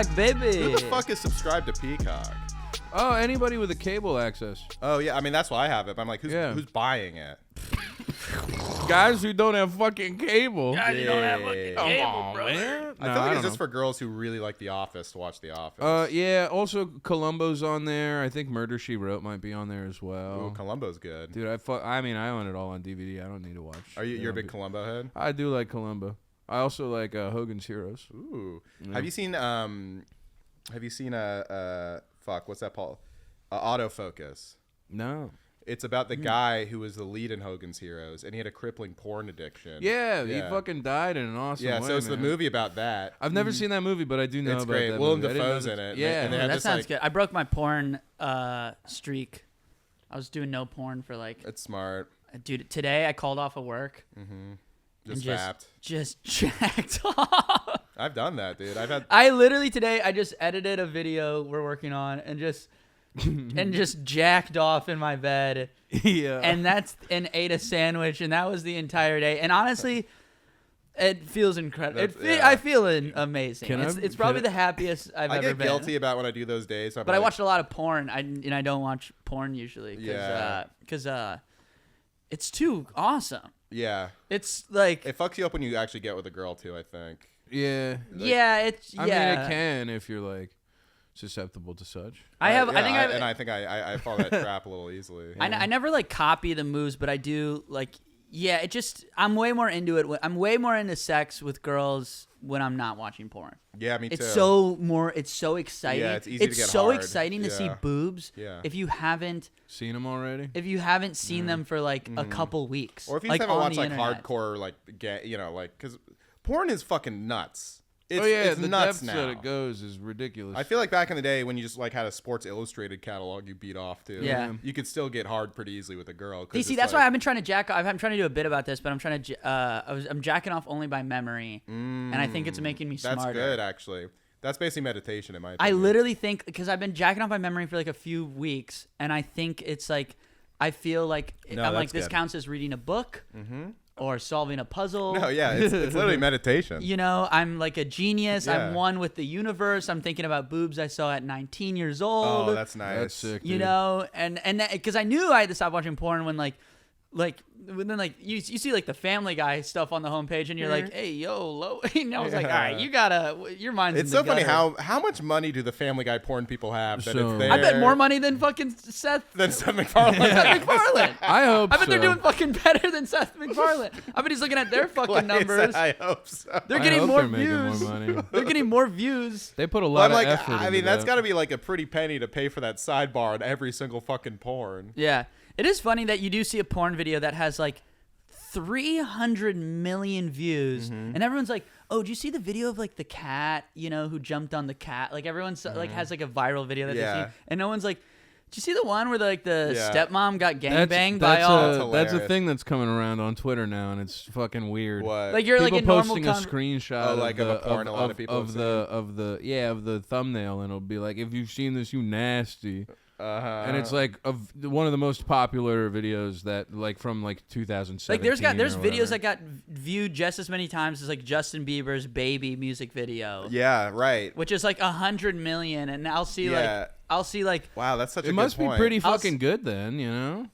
Peacock, baby. Who the fuck is subscribed to Peacock? Oh, anybody with a cable access. Oh yeah, I mean that's why I have it. But I'm like, who's buying it? Guys who don't have fucking cable. Guys who don't have fucking Come cable, on, bro. man. I feel like it's just for girls who really like The Office to watch The Office. Yeah. Also, Columbo's on there. I think Murder She Wrote might be on there as well. Ooh, Columbo's good. Dude, I mean, I own it all on DVD. I don't need to watch. You're a big Columbo head? I do like Columbo. I also like Hogan's Heroes. Ooh. Yeah. Have you seen fuck, what's that, Paul? Autofocus. No. It's about the guy who was the lead in Hogan's Heroes, and he had a crippling porn addiction. Yeah, he fucking died in an awesome way. Yeah, so it's the man. movie about that. I've never seen that movie, but I do know It's about great. that Willem movie. I didn't know Dafoe's in that- it. Yeah. And they had That this, sounds like, good. I broke my porn streak. I was doing no porn for like. It's smart. Dude, today I called off of work. Just and fapped. just jacked off. I've done that, dude. I literally today I just edited a video we're working on and just jacked off in my bed. Yeah. And ate a sandwich, and that was the entire day. And honestly, it feels incredible. I feel amazing. It's probably the happiest I've ever been. I get guilty about when I do those days. But I watched a lot of porn. I don't watch porn usually because it's too awesome. Yeah. It's like it fucks you up when you actually get with a girl too, I think. Yeah. I mean, it can if you're like susceptible to such. I think I fall that trap a little easily. Yeah. I never like copy the moves, but I do like. Yeah, I'm way more into it. I'm way more into sex with girls when I'm not watching porn. Yeah, me too. It's so exciting. Yeah, it's easy to get It's so hard. exciting to see boobs. Yeah. If you haven't seen them already. If you haven't seen them for like a couple weeks, or if you like, just haven't watched like internet. hardcore like because porn is fucking nuts. It's the depths nuts now. that it goes is ridiculous. I feel like back in the day when you just like had a Sports Illustrated catalog you beat off to, you could still get hard pretty easily with a girl. See, that's why I've been trying to jack off. I'm trying to do a bit about this, but I'm trying to. I'm jacking off only by memory, and I think it's making me smarter. That's good, actually. That's basically meditation in my I opinion. literally think because I've been jacking off by memory for like a few weeks, and I think it's like I feel like I'm like this counts as reading a book. Or solving a puzzle. No, yeah, it's literally meditation. You know, I'm like a genius. Yeah. I'm one with the universe. I'm thinking about boobs I saw at 19 years old. Oh, that's nice. That's sick, You dude. know, and because I knew I had to stop watching porn when then like you see like the Family Guy stuff on the homepage and you're like, hey yo, low. And I was like, all right, you gotta your mind's. It's in the so funny gutter. how much money do the Family Guy porn people have? That So- it's there I bet more money than fucking Seth. than Seth MacFarlane. Seth MacFarlane. I hope I bet they're so. doing fucking better than Seth MacFarlane. I bet he's looking at their fucking numbers. I hope so. They're I getting hope more they're making more views. money. They're getting more views. They put a Well, lot I'm like, of effort I into mean, that's that. got to be like a pretty penny to pay for that sidebar on every single fucking porn. Yeah. It is funny that you do see a porn video that has like 300 million views and everyone's like, oh, do you see the video of like the cat, you know, who jumped on the cat? Like everyone's like has like a viral video that they've seen. And no one's like, did you see the one where the stepmom got gangbanged by all? That's a thing that's coming around on Twitter now, and it's fucking weird. What? Like you're People like a normal posting a screenshot like of a porn a lot of people have of the thumbnail, and it'll be like, if you've seen this, you nasty. And it's like one of the most popular videos that like from like 2007. Like there's videos that got viewed just as many times as like Justin Bieber's Baby music video. Yeah, right. Which is like 100 million, and I'll see like wow, that's such a It good must be point. pretty fucking good then, you know?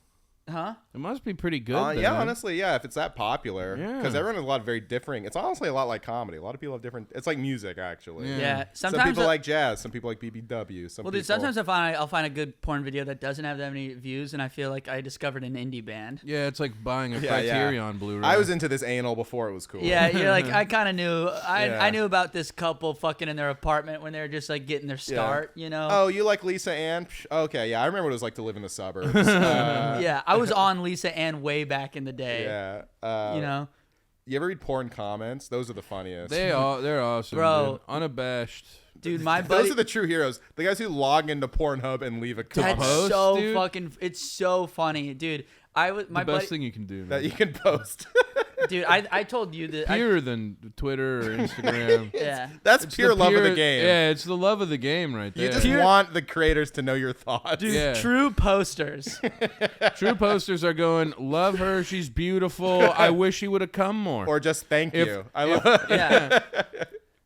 Huh? It must be pretty good. Then. Yeah, honestly, yeah. If it's that popular, because Yeah. everyone has a lot of very differing. It's honestly a lot like comedy. A lot of people have different. It's like music, actually. Yeah. Some Sometimes people like jazz. Some people like BBW. Some Well, people. dude, sometimes I'll find a good porn video that doesn't have that many views, and I feel like I discovered an indie band. Yeah, it's like buying a Yeah, Criterion Blu-ray. I was into this anal before it was cool. Yeah, you're like I kind of knew. I Yeah. knew about this couple fucking in their apartment when they were just like getting their start. You know. Oh, you like Lisa Ann? Psh, okay, yeah, I remember what it was like to live in the suburbs. Yeah, I was on Lisa Ann way back in the day. Yeah. You know. You ever read porn comments? Those are the funniest. They're awesome, Bro. dude. Unabashed. Dude, my buddy. Those are the true heroes. The guys who log into Pornhub and leave a comment. That's post, so dude? fucking. It's so funny, dude. My The buddy. best thing you can do. that Man. you can post. Dude, I told you that. Purer than Twitter or Instagram. Yeah. That's It's pure the love of the pure- game. Yeah, it's the love of the game right there. You just want the creators to know your thoughts. Dude, Yeah. true posters. True posters are going, love her, she's beautiful. I wish she would have come more. Or just thank If- you. I love. Yeah.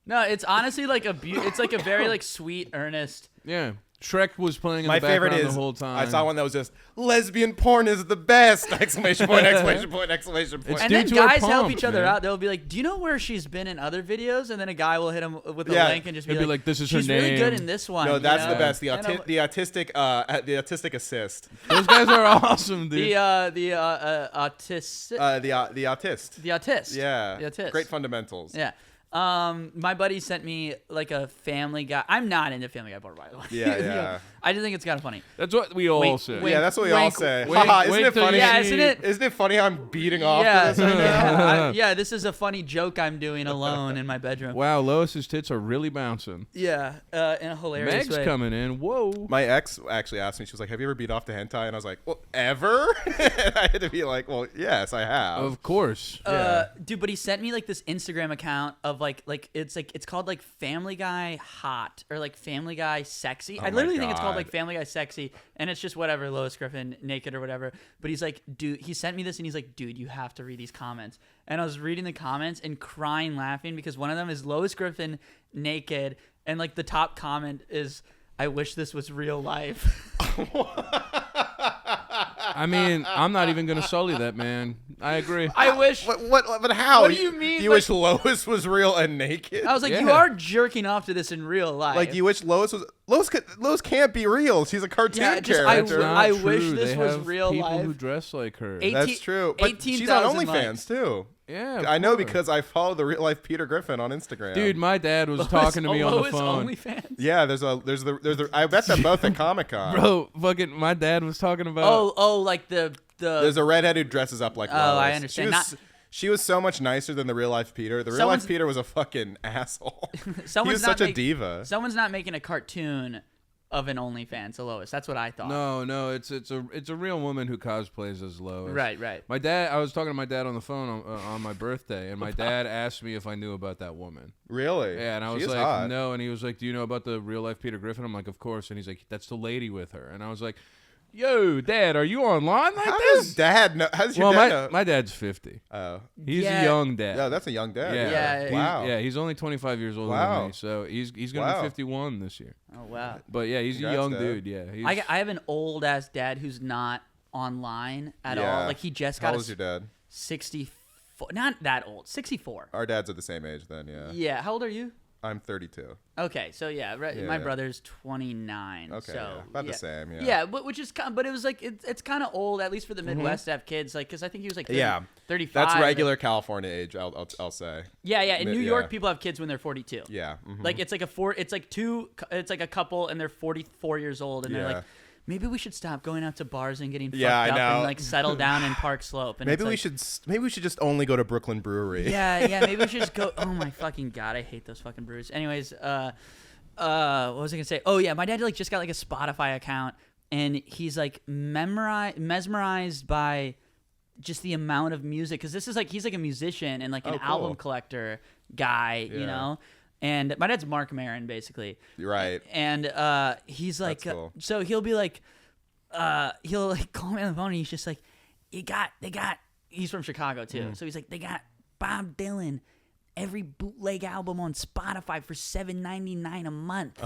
No, it's honestly like it's like a very like sweet, earnest. Yeah. Shrek was playing in My the favorite background is the whole time. I saw one that was just lesbian porn is the best! Exclamation point! Exclamation point! Exclamation point! And then guys help each other out. They'll be like, "Do you know where she's been in other videos?" And then a guy will hit him with a link and just be like, "This is her she's name." really good in this one." No, that's the best. The autistic assist. Those guys are awesome, dude. The autist. The autist. The autist. Yeah. The autist. Great fundamentals. Yeah. My buddy sent me like a Family Guy. I'm not into Family Guy porn, by the way. Yeah. I just think it's kind of funny. That's what we all say. Yeah, that's what we all say. Wait, isn't it funny? Yeah, isn't it? Isn't it funny I'm beating off Yeah, to this? yeah, this is a funny joke I'm doing alone in my bedroom. Wow, Lois's tits are really bouncing. Yeah, in a hilarious Meg's way. coming in. Whoa. My ex actually asked me, she was like, have you ever beat off to hentai? And I was like, well, ever? And I had to be like, well, yes, I have. Of course. Dude, but he sent me like this Instagram account of like it's called like Family Guy Hot or like Family Guy Sexy. I literally think it's called like Family Guy Sexy, and it's just whatever, Lois Griffin naked or whatever. But he's like, dude, he sent me this and he's like, dude, you have to read these comments. And I was reading the comments and crying laughing because one of them is Lois Griffin naked, and like the top comment is, I wish this was real life. I mean, I'm not even gonna sully that, man. I agree. I wish. But how? What do you mean? Do you wish Lois was real and naked? I was like, you are jerking off to this in real life. Like, you wish Lois was... Lois can't be real. She's a cartoon character. I wish this was real people life. Who dress like her. That's true. But she's on OnlyFans, too. Yeah, I know because I follow the real life Peter Griffin on Instagram. Dude, my dad was talking to me on the phone. OnlyFans? Yeah, there's the I bet they're both at Comic-Con. Bro, fucking my dad was talking about like the There's a redhead who dresses up like Lois. I understand. She was so much nicer than the real life Peter. The real life Peter was a fucking asshole. He was such a diva. Someone's not making a cartoon of an OnlyFans to Lois. That's what I thought. No, it's a real woman who cosplays as Lois. Right. My dad, I was talking to my dad on the phone on my birthday, and my dad asked me if I knew about that woman. Really? Yeah, and I was like, hot. no, and he was like, do you know about the real life Peter Griffin? I'm like, of course, and he's like, that's the lady with her, and I was like, yo, Dad, are you online like this? How does your dad know? My dad's 50. Oh. He's a young dad. Yeah, that's a young dad. Yeah. Wow. He's only 25 years older than me, so he's gonna be 51 this year. Oh wow. But yeah, he's Congrats, a young Dad. dude. Yeah. I have an old ass dad who's not online at all. Like he just got How old is your dad? 64. Not that old. 64. Our dads are the same age then. Yeah. Yeah. How old are you? I'm 32. Okay, so my brother's 29. Okay, so about the same. Yeah. Yeah, but it was like it's kind of old, at least for the Midwest to have kids, like because I think he was like 35. That's regular California age. I'll say. Yeah. In New York, people have kids when they're 42. Yeah. Like it's like a couple and they're 44 years old and they're like, maybe we should stop going out to bars and getting fucked up and like settle down in Park Slope. And maybe we should just only go to Brooklyn Brewery. Yeah. Maybe we should just go. Oh my fucking god, I hate those fucking breweries. Anyways, what was I gonna say? Oh yeah, my dad like just got like a Spotify account and he's like mesmerized by just the amount of music because this is like he's like a musician and like an album collector guy, you know. And my dad's Mark Maron, basically. Right. And he's like, cool. So he'll be like, he'll like call me on the phone and he's just like, they got, he's from Chicago too. So he's like, they got Bob Dylan, every bootleg album on Spotify for $7.99 a month.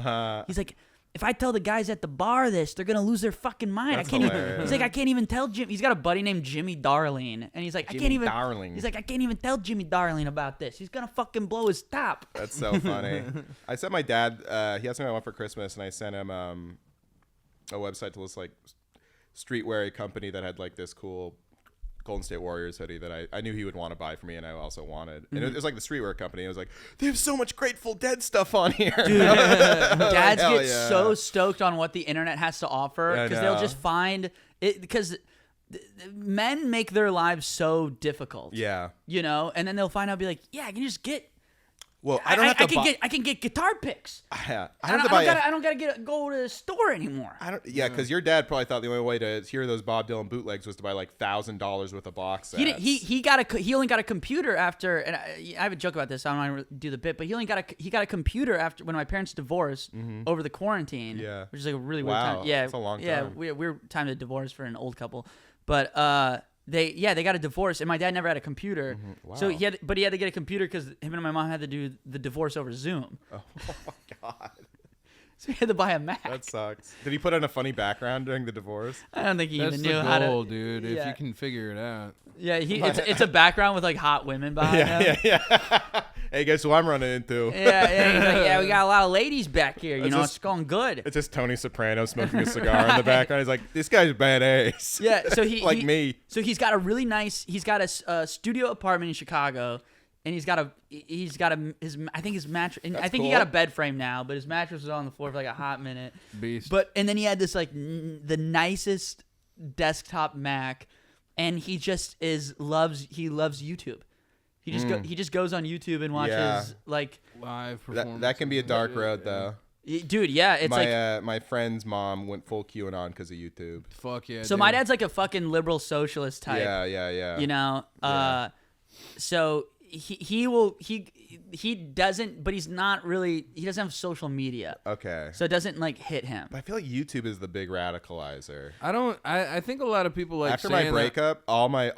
He's like, if I tell the guys at the bar this, they're gonna lose their fucking mind. That's I can't hilarious. even. He's like, I can't even tell Jim. He's got a buddy named Jimmy Darling, and he's like, I can't even. Darling. He's like, I can't even tell Jimmy Darling about this. He's gonna fucking blow his top. That's so funny. I sent my dad. He asked me what I want for Christmas, and I sent him a website to list like streetwear company that had like this cool Golden State Warriors hoodie that I knew he would want to buy for me and I also wanted. And it was like the streetwear company. It was like, they have so much Grateful Dead stuff on here. Dude, dads get so stoked on what the internet has to offer because they'll just find it because men make their lives so difficult. Yeah. You know, and then they'll find out, be like, yeah, I can just get. Well, I don't have to buy. I can get guitar picks. Yeah, I don't gotta go to the store anymore. Yeah, because your dad probably thought the only way to hear those Bob Dylan bootlegs was to buy like $1,000 worth of box sets. He only got a computer after, and I have a joke about this. I don't want to do the bit, but he got a computer after when my parents divorced over the quarantine. Yeah, which is like a really weird time. Yeah, it's a long time. Yeah, weird time to divorce for an old couple, but they got a divorce, and my dad never had a computer. Wow. So he had to get a computer because him and my mom had to do the divorce over Zoom. Oh my god. So he had to buy a Mac. That sucks. Did he put in a funny background during the divorce? I don't think he That's even the knew how goal, to. dude. Yeah. If you can figure it out. Yeah, it's a background with like hot women behind him. Yeah. Hey, guess who I'm running into? Yeah, he's like, yeah, we got a lot of ladies back here. It's just- It's going good. It's just Tony Soprano smoking a cigar in the background. He's like, this guy's badass. Yeah, so like me. So he's got a studio apartment in Chicago, and he's got his mattress. And I think he cool. got a bed frame now, but his mattress was on the floor for like a hot minute. Beast. And then he had this like the nicest desktop Mac, and he just loves YouTube. He just goes on YouTube and watches Yeah. like Live performance. That can be a dark road, though. dude, yeah, it's like My friend's mom went full QAnon because of YouTube. Fuck yeah. so dude. my dad's like a fucking liberal socialist type. Yeah. You know, Yeah. so he doesn't, but he's not really. He doesn't have social media, Okay. so it doesn't like hit him. But I feel like YouTube is the big radicalizer. I think a lot of people like After my saying that- breakup, all my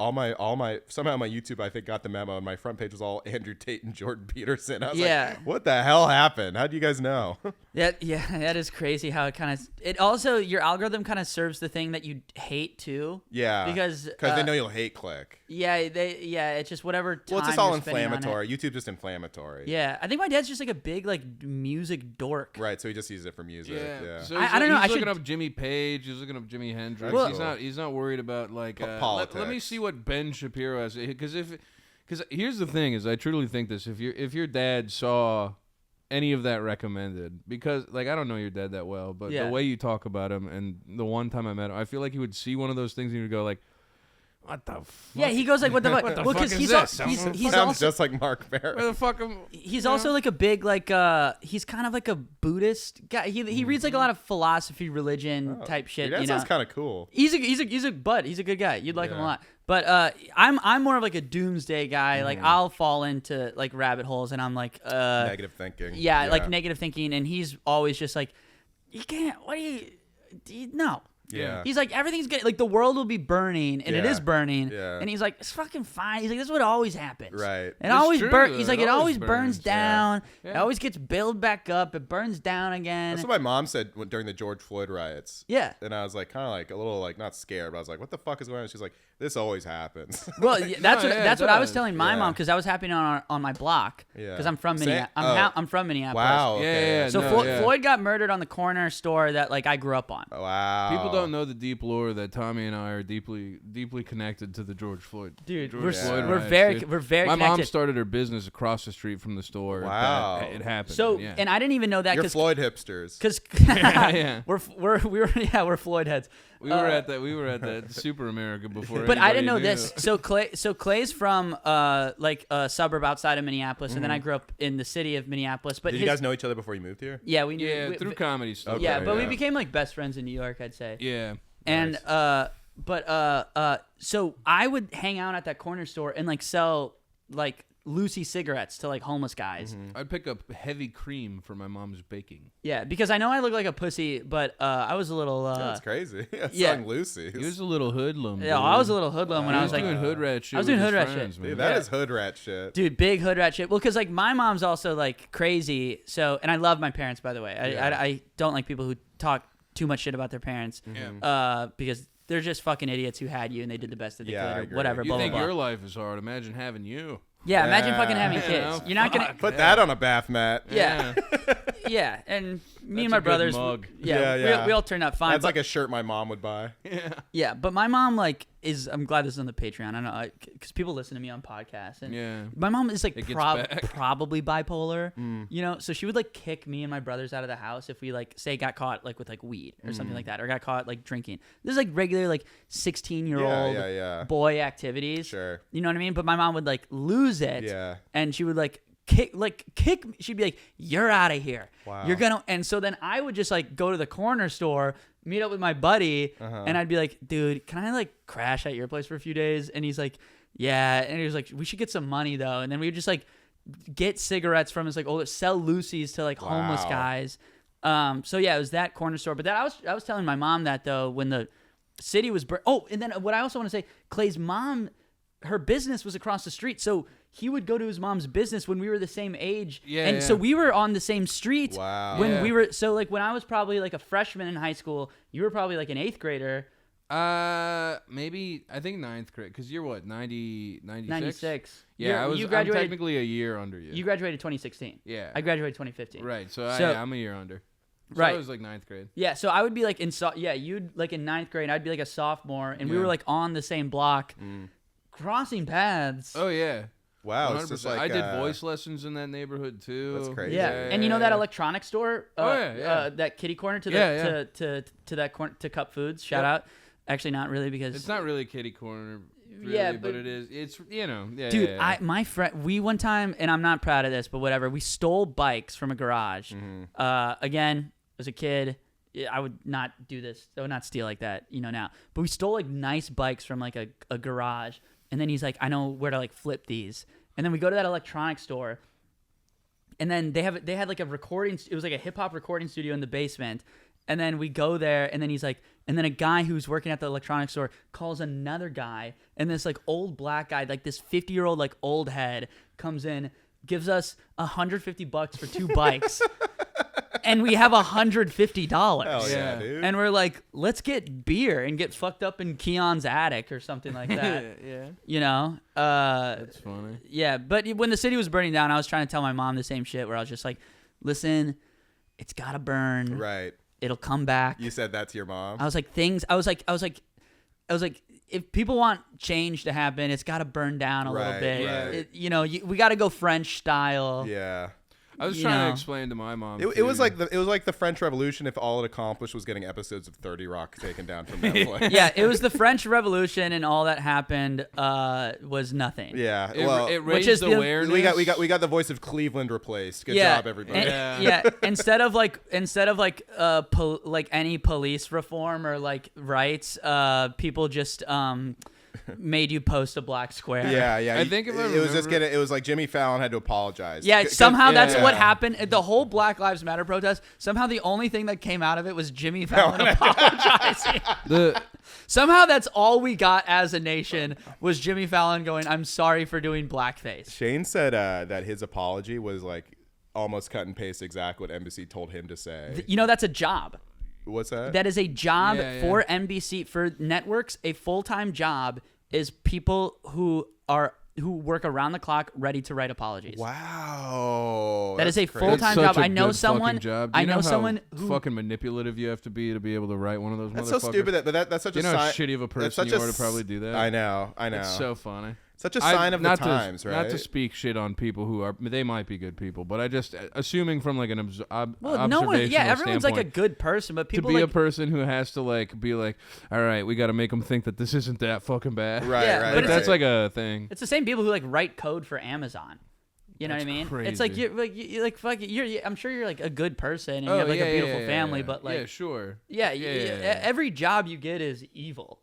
somehow my YouTube I think got the memo, and my front page was all Andrew Tate and Jordan Peterson. I was Yeah. like, what the hell happened? How do you guys know? That is crazy how it also your algorithm kind of serves the thing that you hate too. Yeah. Because they know you'll hate click. It's just whatever time. Well, it's just all you're spending on it. inflammatory. YouTube's just inflammatory. Yeah, I think my dad's just like a big like music dork. Right. So he just uses it for music. Yeah. So I don't know, He's I looking should- up Jimmy Page. He's looking up Jimmy Hendrix. Well- He's not worried about like let me Politics. see what Ben Shapiro has. Because here's the thing is I truly think this. If your dad saw any of that recommended, because like I don't know your dad that well, but Yeah. the way you talk about him and the one time I met him, I feel like he would see one of those things and he would go like, "What the fuck?" Yeah, he goes like, "What the fuck?" What the Well, fuck 'cause is he's this? he's Sounds also just like Mark Barrett. Where the fuck am? he's also like a big like he's kind of like a Buddhist guy. He reads like a lot of philosophy, religion type shit. Your dad You know, sounds kind of cool. he's a bud. He's a good guy. You'd like him a Yeah. lot. But I'm more of like a doomsday guy. Like I'll fall into like rabbit holes, and I'm like Negative thinking. yeah, like negative thinking, and he's always just like, you can't. What do you no. Yeah. He's like, everything's good. Like, the world will be burning, and it Yeah. is burning. Yeah. And he's like, it's fucking fine. He's like, this is what always happens. Right. It It's always true, burns. though. He's like, It it always always burns burns. down. Yeah. It always gets built back up. It burns down again. That's what my mom said during the George Floyd riots. Yeah. And I was like, kind of like a little like not scared, but I was like, what the fuck is going on? She's like, this always happens. Well, that's No, what yeah, that's it what I was does. telling my Yeah. mom because that was happening on my block. Yeah. Because I'm from Same- Minneapolis. oh. I'm from Minneapolis. Wow. Okay. Yeah, So no, yeah. Floyd got murdered on the corner store that like I grew up on. Wow. People don't know the deep lore that Tommy and I are deeply connected to the George Floyd. Dude, George we're Floyd we're riots, very dude. we're very My mom connected. started her business across the street from the store. Wow. It happened. So yeah. and I didn't even know that You're because Floyd hipsters. yeah. we're Floyd heads. we were at that Super America before. But I didn't know anybody this. knew. So Clay's from like a suburb outside of Minneapolis, and then I grew up in the city of Minneapolis. But Did you guys know each other before you moved here? yeah, we knew. Yeah, through comedy stuff. Okay, yeah, but we yeah. became like best friends in New York, I'd say. Yeah. And Nice. so I would hang out at that corner store and like sell like Lucy cigarettes to like homeless guys. I'd pick up heavy cream for my mom's baking. Yeah, because I know I look like a pussy, but I was a little. That's crazy. That's yeah. selling Lucy's. He was a little hoodlum. Yeah, dude. I was a little hoodlum when He I was like. doing hood rat shit. I was with doing his hood rat friends, shit. man. Dude, that Yeah. is hood rat shit. Dude, big hood rat shit. Well, because like my mom's also like crazy. So, and I love my parents, by the way. I don't like people who talk too much shit about their parents. Because they're just fucking idiots who had you and they did the best that they Yeah, I could or agree. whatever. You blah, think blah, blah. your life is hard? Imagine having you. Yeah, imagine fucking having Yeah, kids. no, You're not gonna. fuck. Put that on a bath mat. Yeah, yeah. And me and That's my a good brothers. mug. Yeah. We all turned out fine. That's but, like a shirt my mom would buy. yeah, but my mom like is. I'm glad this is on the Patreon. I know because people listen to me on podcasts and. Yeah. My mom is like It gets back. probably bipolar, you know. So she would like kick me and my brothers out of the house if we like say got caught like with like weed or something like that, or got caught like drinking. This is like regular like 16-year-old Yeah. boy activities. Sure. You know what I mean? But my mom would like lose it, Yeah. and she would like kick me. She'd be like, "You're out of here. Wow. You're gonna." And so then I would just like go to the corner store, meet up with my buddy, and I'd be like, "Dude, can I like crash at your place for a few days?" And he's like, "Yeah." And he was like, "We should get some money though." And then we would just like get cigarettes from his like older, sell Lucy's to like homeless Wow. guys. So yeah, it was that corner store. But that I was telling my mom that though when the city was burnt. Oh, and then what I also want to say, Clay's mom, her business was across the street, so he would go to his mom's business when we were the same age. Yeah, and so we were on the same street. Wow. When we were, so like when I was probably like a freshman in high school, you were probably like an 8th grader. Maybe I think 9th grade, because you're what, 96? 96. Yeah, You I'm graduated, technically a year under you. You graduated 2016. Yeah. I graduated 2015. Right, so, I'm a year under. So right. I was like 9th grade. Yeah, so I would be like you'd like in 9th grade, I'd be like a sophomore, and we were like on the same block, crossing paths. Oh, yeah. Wow, 100%. it's just like I did voice lessons in that neighborhood too. That's crazy. Yeah. And you know that electronics store? yeah. That kitty corner to the to that corner to Cup Foods. Shout out. Actually, not really, because it's not really kitty corner. Really, yeah, but it is. It's Yeah, dude, yeah. my friend, we one time, and I'm not proud of this, but whatever. We stole bikes from a garage. Again, as a kid, I would not do this. I would not steal like that, now. But we stole like nice bikes from like a garage, and then he's like, I know where to like flip these. And then we go to that electronics store, and then they had like a recording. It was like a hip hop recording studio in the basement. And then we go there, and then he's like, and then a guy who's working at the electronics store calls another guy, and this like old black guy, like this 50-year-old like old head, comes in, gives us $150 for 2 bikes, and we have $150. Hell yeah, dude. And we're like, let's get beer and get fucked up in Keon's attic or something like that. Yeah. That's funny. Yeah, but when the city was burning down, I was trying to tell my mom the same shit, where I was just like, listen, it's gotta burn. Right. It'll come back. You said that to your mom? I was like, if people want change to happen, it's got to burn down a little bit. Right. We got to go French style. Yeah. I was trying to explain to my mom. It was like the French Revolution if all it accomplished was getting episodes of 30 Rock taken down from Netflix. Yeah, it was the French Revolution, and all that happened was nothing. Yeah, it raised awareness. We got the voice of Cleveland replaced. Good job, everybody. Instead of any police reform or like rights, people just made you post a black square. Yeah. I think it was like Jimmy Fallon had to apologize. Yeah, somehow that's what happened. The whole Black Lives Matter protest, somehow the only thing that came out of it was Jimmy Fallon apologizing. Somehow that's all we got as a nation was Jimmy Fallon going, I'm sorry for doing blackface. Shane said that his apology was like almost cut and paste exactly what NBC told him to say. That's a job. What's that? That is a job for NBC, for networks. A full-time job is people who work around the clock, ready to write apologies. Wow, that is a crazy. full-time job. I know someone. Job. I know someone who fucking manipulative you have to be able to write one of those. That's so stupid. That's such a how shitty of a person you are to probably do that. I know. It's so funny. Such a sign of the times, right? Not to speak shit on people who they might be good people, but I just assuming from like an observational everyone's standpoint, like a good person, but people to be like, a person who has to like be like, all right, we got to make them think that this isn't that fucking bad, right? But that's like a thing. It's the same people who like write code for Amazon. You know what I mean? Crazy. It's like you're like fuck. I'm sure you're like a good person and you have like a beautiful family, but like sure. Every job you get is evil.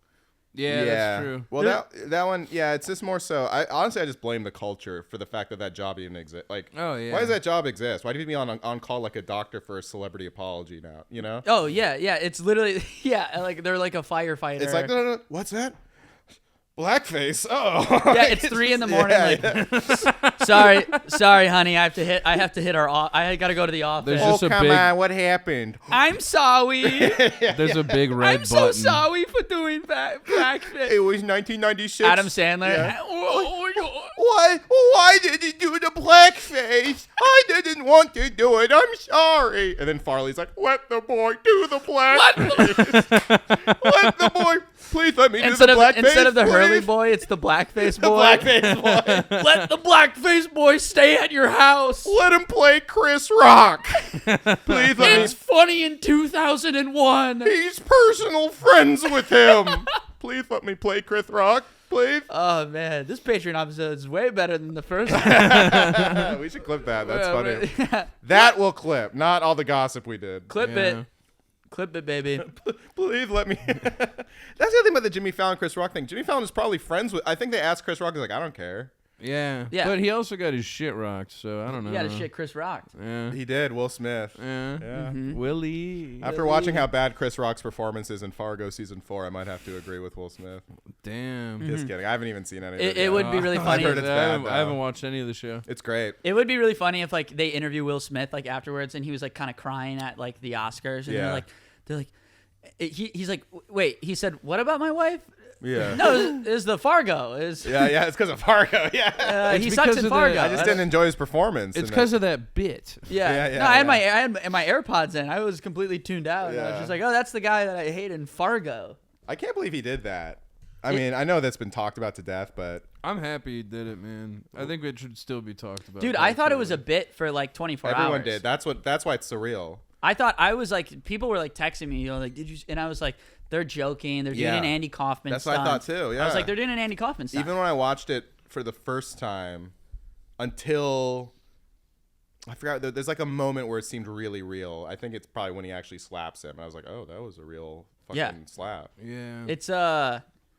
Yeah, that's true. Well, that one, it's just more so. I just blame the culture for the fact that job even exists. Like, why does that job exist? Why do you be on call like a doctor for a celebrity apology now? You know? Oh yeah. It's literally like they're like a firefighter. It's like no. What's that? Blackface. Oh. Yeah, it's 3 a.m. Sorry, honey. I have to hit I got to go to the office. Come on. What happened? I'm sorry. There's a big red I'm button. so sorry for doing blackface. It was 1996. Adam Sandler. Yeah. Why did you do the blackface? I didn't want to do it. I'm sorry. And then Farley's like, let the boy do the blackface. Let the boy. Please let me do the blackface. Instead of the Hurley boy, it's the blackface boy. The blackface boy. Let the blackface boy stay at your house. Let him play Chris Rock. Please let It's funny in 2001. He's personal friends with him. Please let me play Chris Rock. Please. Oh man, this Patreon episode is way better than the first one. We should clip that. That's funny. That will clip, not all the gossip we did. Clip it, baby. Please let me. That's the other thing about the Jimmy Fallon, Chris Rock thing. Jimmy Fallon is probably friends with. I think they asked Chris Rock. He's like, I don't care. Yeah. Yeah. But he also got his shit rocked, so I don't know. He got his shit Chris rocked. Yeah. He did. Will Smith. Yeah. Yeah. Willie. After watching how bad Chris Rock's performance is in Fargo season 4, I might have to agree with Will Smith. Damn. Just kidding. I haven't even seen any of it. It would be really I've funny. heard it's bad, I haven't watched any of the show. It's great. It would be really funny if like they interview Will Smith like afterwards and he was like kind of crying at like the Oscars and they're like he's like, wait, he said, what about my wife? Yeah. No, it's the Fargo. Yeah, it's because of Fargo. Yeah. He sucks in Fargo. I just didn't enjoy his performance. It's because of that bit. Yeah. No, I had my AirPods in. I was completely tuned out. I was just like, oh, that's the guy that I hate in Fargo. I can't believe he did that. I mean, I know that's been talked about to death, but I'm happy he did it, man. I think it should still be talked about. Dude, I thought it was a bit for like 24 hours. Everyone did. That's why it's surreal. I thought I was like, people were like texting me, like, did you? And I was like, they're joking. They're doing an Andy Kaufman That's stunt. what I thought too. Yeah. I was like, they're doing an Andy Kaufman stunt. Even when I watched it for the first time, until I forgot, there's like a moment where it seemed really real. I think it's probably when he actually slaps him. And I was like, oh, that was a real fucking slap. Yeah. It's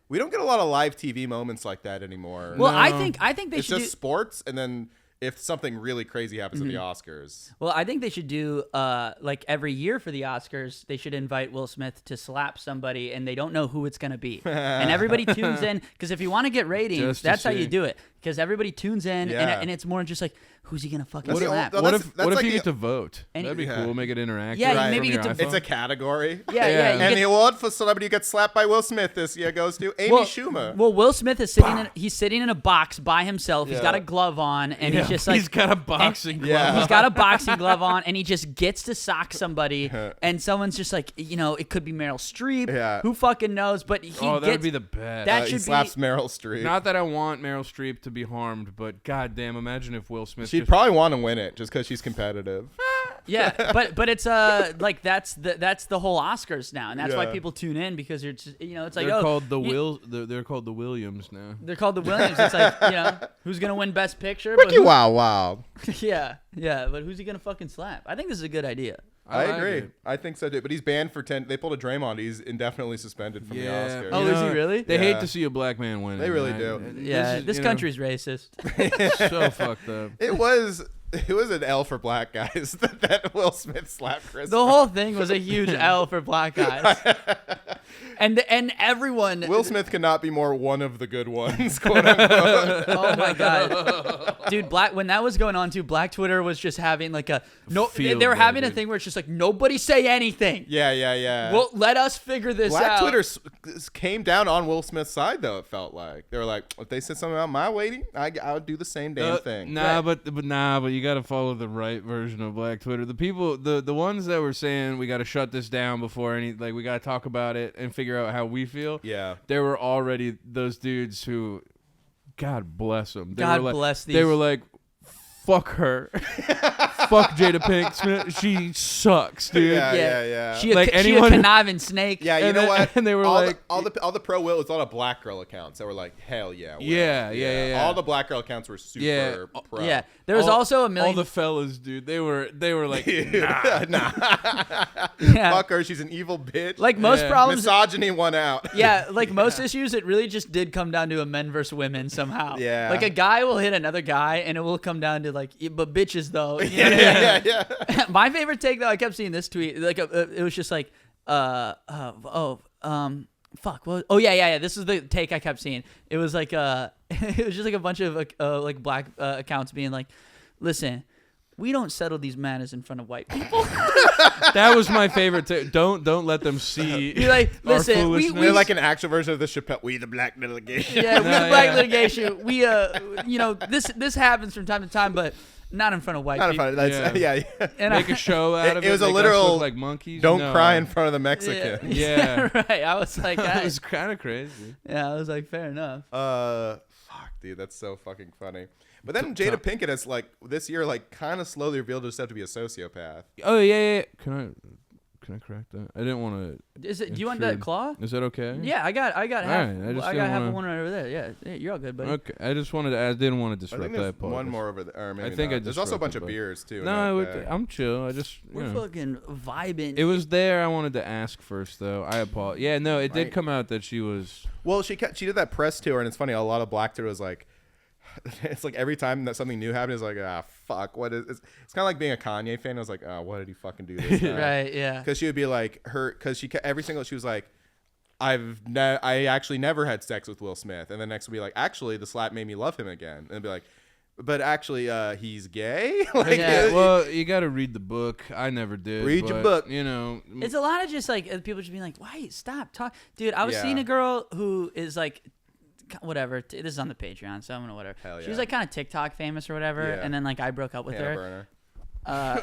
We don't get a lot of live TV moments like that anymore. Well, No. I think they it's should just sports, and then if something really crazy happens at the Oscars. Well, I think they should do like every year for the Oscars, they should invite Will Smith to slap somebody, and they don't know who it's gonna be, and everybody tunes in because if you want to get ratings, that's how you do it. Because everybody tunes in, and it's more just like, who's he gonna fucking slap? What if like you get to vote? That'd be Yeah. cool. Make it interactive. Yeah, you from maybe your get to- iPhone. It's a category. Yeah. And you the get- award for celebrity who gets slapped by Will Smith this year goes to Amy Schumer. Well, Will Smith is he's sitting in a box by himself. He's got a glove on, and he's just like he's got a boxing glove. Yeah. He's got a boxing glove on, and he just gets to sock somebody, and someone's just like, it could be Meryl Streep. Yeah. Who fucking knows? But he that gets would be the best. that He should slaps be. Meryl Streep. Not that I want Meryl Streep to be harmed, but goddamn, imagine if Will Smith. She'd just, probably want to win it just because she's competitive. Yeah, but it's like that's the whole Oscars now, and that's why Yeah. people tune in because you're just, it's like they're called the They're called the Williams now. They're called the Williams. It's like who's gonna win Best Picture? Ricky Wow. Yeah, but who's he gonna fucking slap? I think this is a good idea. I like agree. it. I think so too. But he's banned for 10. They pulled a Draymond. He's indefinitely suspended from the Oscars. Oh, You is he really? They Yeah. hate to see a black man win. They really do. Yeah, this country's racist. so fucked up. It was an L for black guys that Will Smith slapped Chris. The whole thing was a huge L for black guys. And everyone. Will Smith cannot be more one of the good ones, quote unquote. Oh my god, dude! When that was going on too, Black Twitter was just having like a no. Field They were day, having a dude. thing where it's just like nobody say anything. Yeah. Well, let us figure this Black out. Twitter came down on Will Smith's side, though. It felt like they were like, if they said something about my weighting, I would do the same damn thing. Nah, but you got to follow the right version of Black Twitter. The people, the ones that were saying we got to shut this down before we got to talk about it and figure out how we feel. Yeah. There were already those dudes who, God bless them. God bless these. They were like, fuck her. Fuck Jada Pinkett Smith. She sucks, dude. Yeah. She Like she anyone- a conniving snake. Yeah, you And know then- what? and they were all like- all the pro Will, it's a lot of black girl accounts that were like, hell yeah. Will. Yeah. All the black girl accounts were super Yeah. pro. Yeah. There was also a million. All the fellas, dude. They were like, nah. Yeah. Fuck her. She's an evil bitch. Like most Yeah. problems. Misogyny won out. Yeah, like most issues, it really just did come down to a men versus women somehow. Yeah. Like a guy will hit another guy, and it will come down to like, but bitches though. You know what I mean? Yeah. My favorite take though, I kept seeing this tweet. Like it was just like, fuck. Well, oh yeah. This is the take I kept seeing. It was like it was just like a bunch of like black accounts being like, listen. We don't settle these matters in front of white people. that was my favorite. Don't let them see. You're like, our listen, we foolishness. They're like an actual version of the Chappelle. We the black delegation. yeah, we No, the black yeah. litigation. We this happens from time to time, but not in front of white Not in people. front of, that's, yeah. And Make a show out of it. It was a make us literal, look like monkeys. Don't No. cry in front of the Mexicans. Yeah. right. I was like, That was kind of crazy. yeah, I was like, fair enough. Fuck, dude, that's so fucking funny. But then Jada Pinkett has this year kind of slowly revealed herself to be a sociopath. Oh yeah. Can I correct that? I didn't want to. Is it? Do you want that intrude. claw? Is that okay? Yeah, I got half. right, I just I got didn't half wanna- one right over there. Yeah, you're all good, buddy. Okay. I just wanted to. I didn't want to I disrupt think there's that part. one more over there. Or maybe I think not. I There's also a bunch disrupted, of but- beers too. in No, that bag. I'm chill. I just. We're fucking vibing. It was there. I wanted to ask first, though. I apologize. Yeah, no, it did Right. come out that she was. Well, she did that press tour, and it's funny. A lot of Black Twitter was like, it's like every time that something new happened, it's like, fuck, what is? It's kind of like being a Kanye fan. I was like, what did he fucking do this time? Right, yeah. Because she would be like, she was like, I actually never had sex with Will Smith, and the next would be like, actually, the slap made me love him again, and it'd be like, but actually, he's gay. Like, yeah, well, you got to read the book. I never did. Read your book. You know, it's a lot of just like people just being like, "Why stop talk, dude?" I was seeing a girl who is like, whatever. This is on the Patreon, so I'm gonna whatever. Hell yeah. She was like kind of TikTok famous or whatever, and then like I broke up with Hannah her. Burner.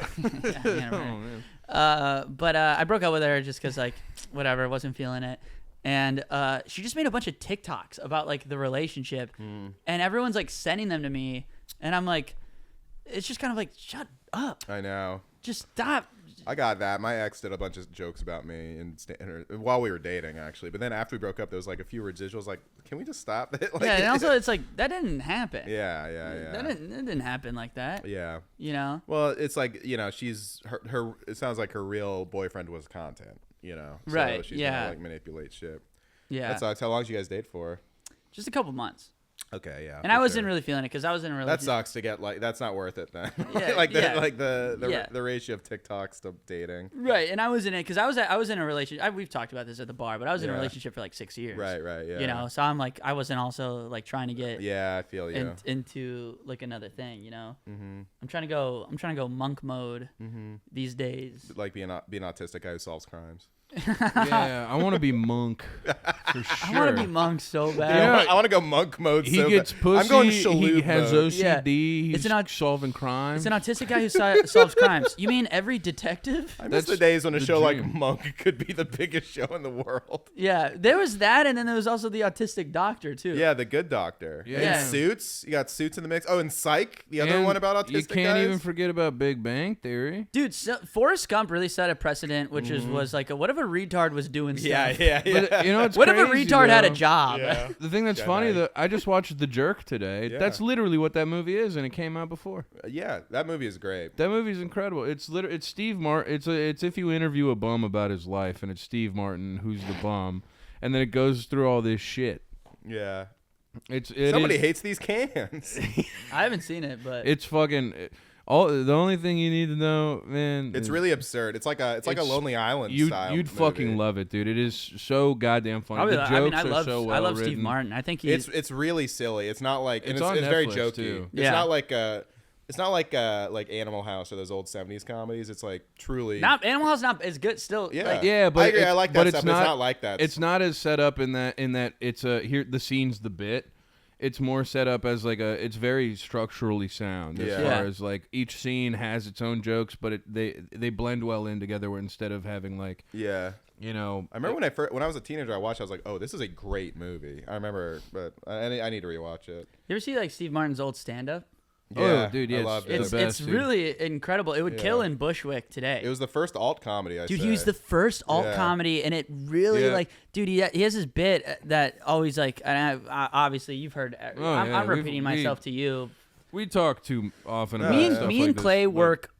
Hannah Burner. But I broke up with her just because like whatever, wasn't feeling it. And she just made a bunch of TikToks about like the relationship, and everyone's like sending them to me, and I'm like, it's just kind of like, shut up. I know. Just stop. I got that. My ex did a bunch of jokes about me while we were dating, actually. But then after we broke up, there was like a few residuals. Like, can we just stop it? Like, yeah, and also it's like that didn't happen. Yeah. That didn't happen like that. Yeah. You know. Well, it's like, you know, she's her. It sounds like her real boyfriend was content. You know. So right. she's gonna like manipulate shit. Yeah. That sucks. How long did you guys date for? Just a couple months. Okay, yeah. And I wasn't really feeling it because I was in a relationship. That sucks to get like that's not worth it then. Yeah, like the ratio of TikToks to dating. Right, and I was in it because I was in a relationship. We've talked about this at the bar, but I was in a relationship for like 6 years. Right, yeah. You know, so I'm like, I wasn't also like trying to get. Yeah, I feel you. Into like another thing, you know. Mm-hmm. I'm trying to go monk mode these days. Like being autistic guy who solves crimes. Yeah, I want to be monk for sure. I want to be monk so bad. Yeah, I want to go monk mode. He gets bad. pussy. I'm going Shaloub He has mode. OCD. Yeah. He's solving crimes. It's an autistic guy who solves crimes. You mean every detective? I miss the days when a show like Monk could be the biggest show in the world. Yeah, there was that, and then there was also the autistic doctor too. Yeah, the Good Doctor. Yeah. And Suits. You got Suits in the mix. Oh, and Psych, the other one about autistic You can't guys. even forget about Big Bang Theory. Dude, Forrest Gump really set a precedent, which was like, what if a retard was doing stuff? Yeah. But, you know, it's What if a crazy, retard had a though? job? Yeah. The thing that's funny, that I just watched The Jerk today. Yeah. That's literally what that movie is, and it came out before. Yeah, that movie is great. That movie's incredible. It's Steve Martin. It's if you interview a bum about his life, and it's Steve Martin who's the bum, and then it goes through all this shit. Yeah. Somebody hates these cans. I haven't seen it, but It's fucking. The only thing you need to know, man. It's really absurd. It's like a Lonely Island style. You'd fucking love it, dude. It is so goddamn funny. The jokes are so well I love written. Steve Martin. I think it's really silly. It's not like It's and on it's very Netflix, jokey. too. It's not like like Animal House or those old 70s comedies. It's like truly Animal House not is good still. Yeah. Like, Yeah, but I agree. I like that but stuff. it's But not, it's not like that. It's not as set up in that it's here the scene's the bit. It's more set up as like it's very structurally sound as Yeah. far as like each scene has its own jokes, but they blend well in together. Where instead of having like Yeah. you know, I remember when I was a teenager, I watched. I was like, "Oh, this is a great movie." I remember, but I need to rewatch it. You ever see like Steve Martin's old stand-up? Oh, dude, yeah, I loved it. the best, It's dude. really incredible. It would kill in Bushwick today. It was the first alt comedy. Dude, he was the first alt comedy, and it really like, dude, he has this bit that always like, and I obviously you've heard. I'm repeating myself to you. We talk too often. Me about and Clay work.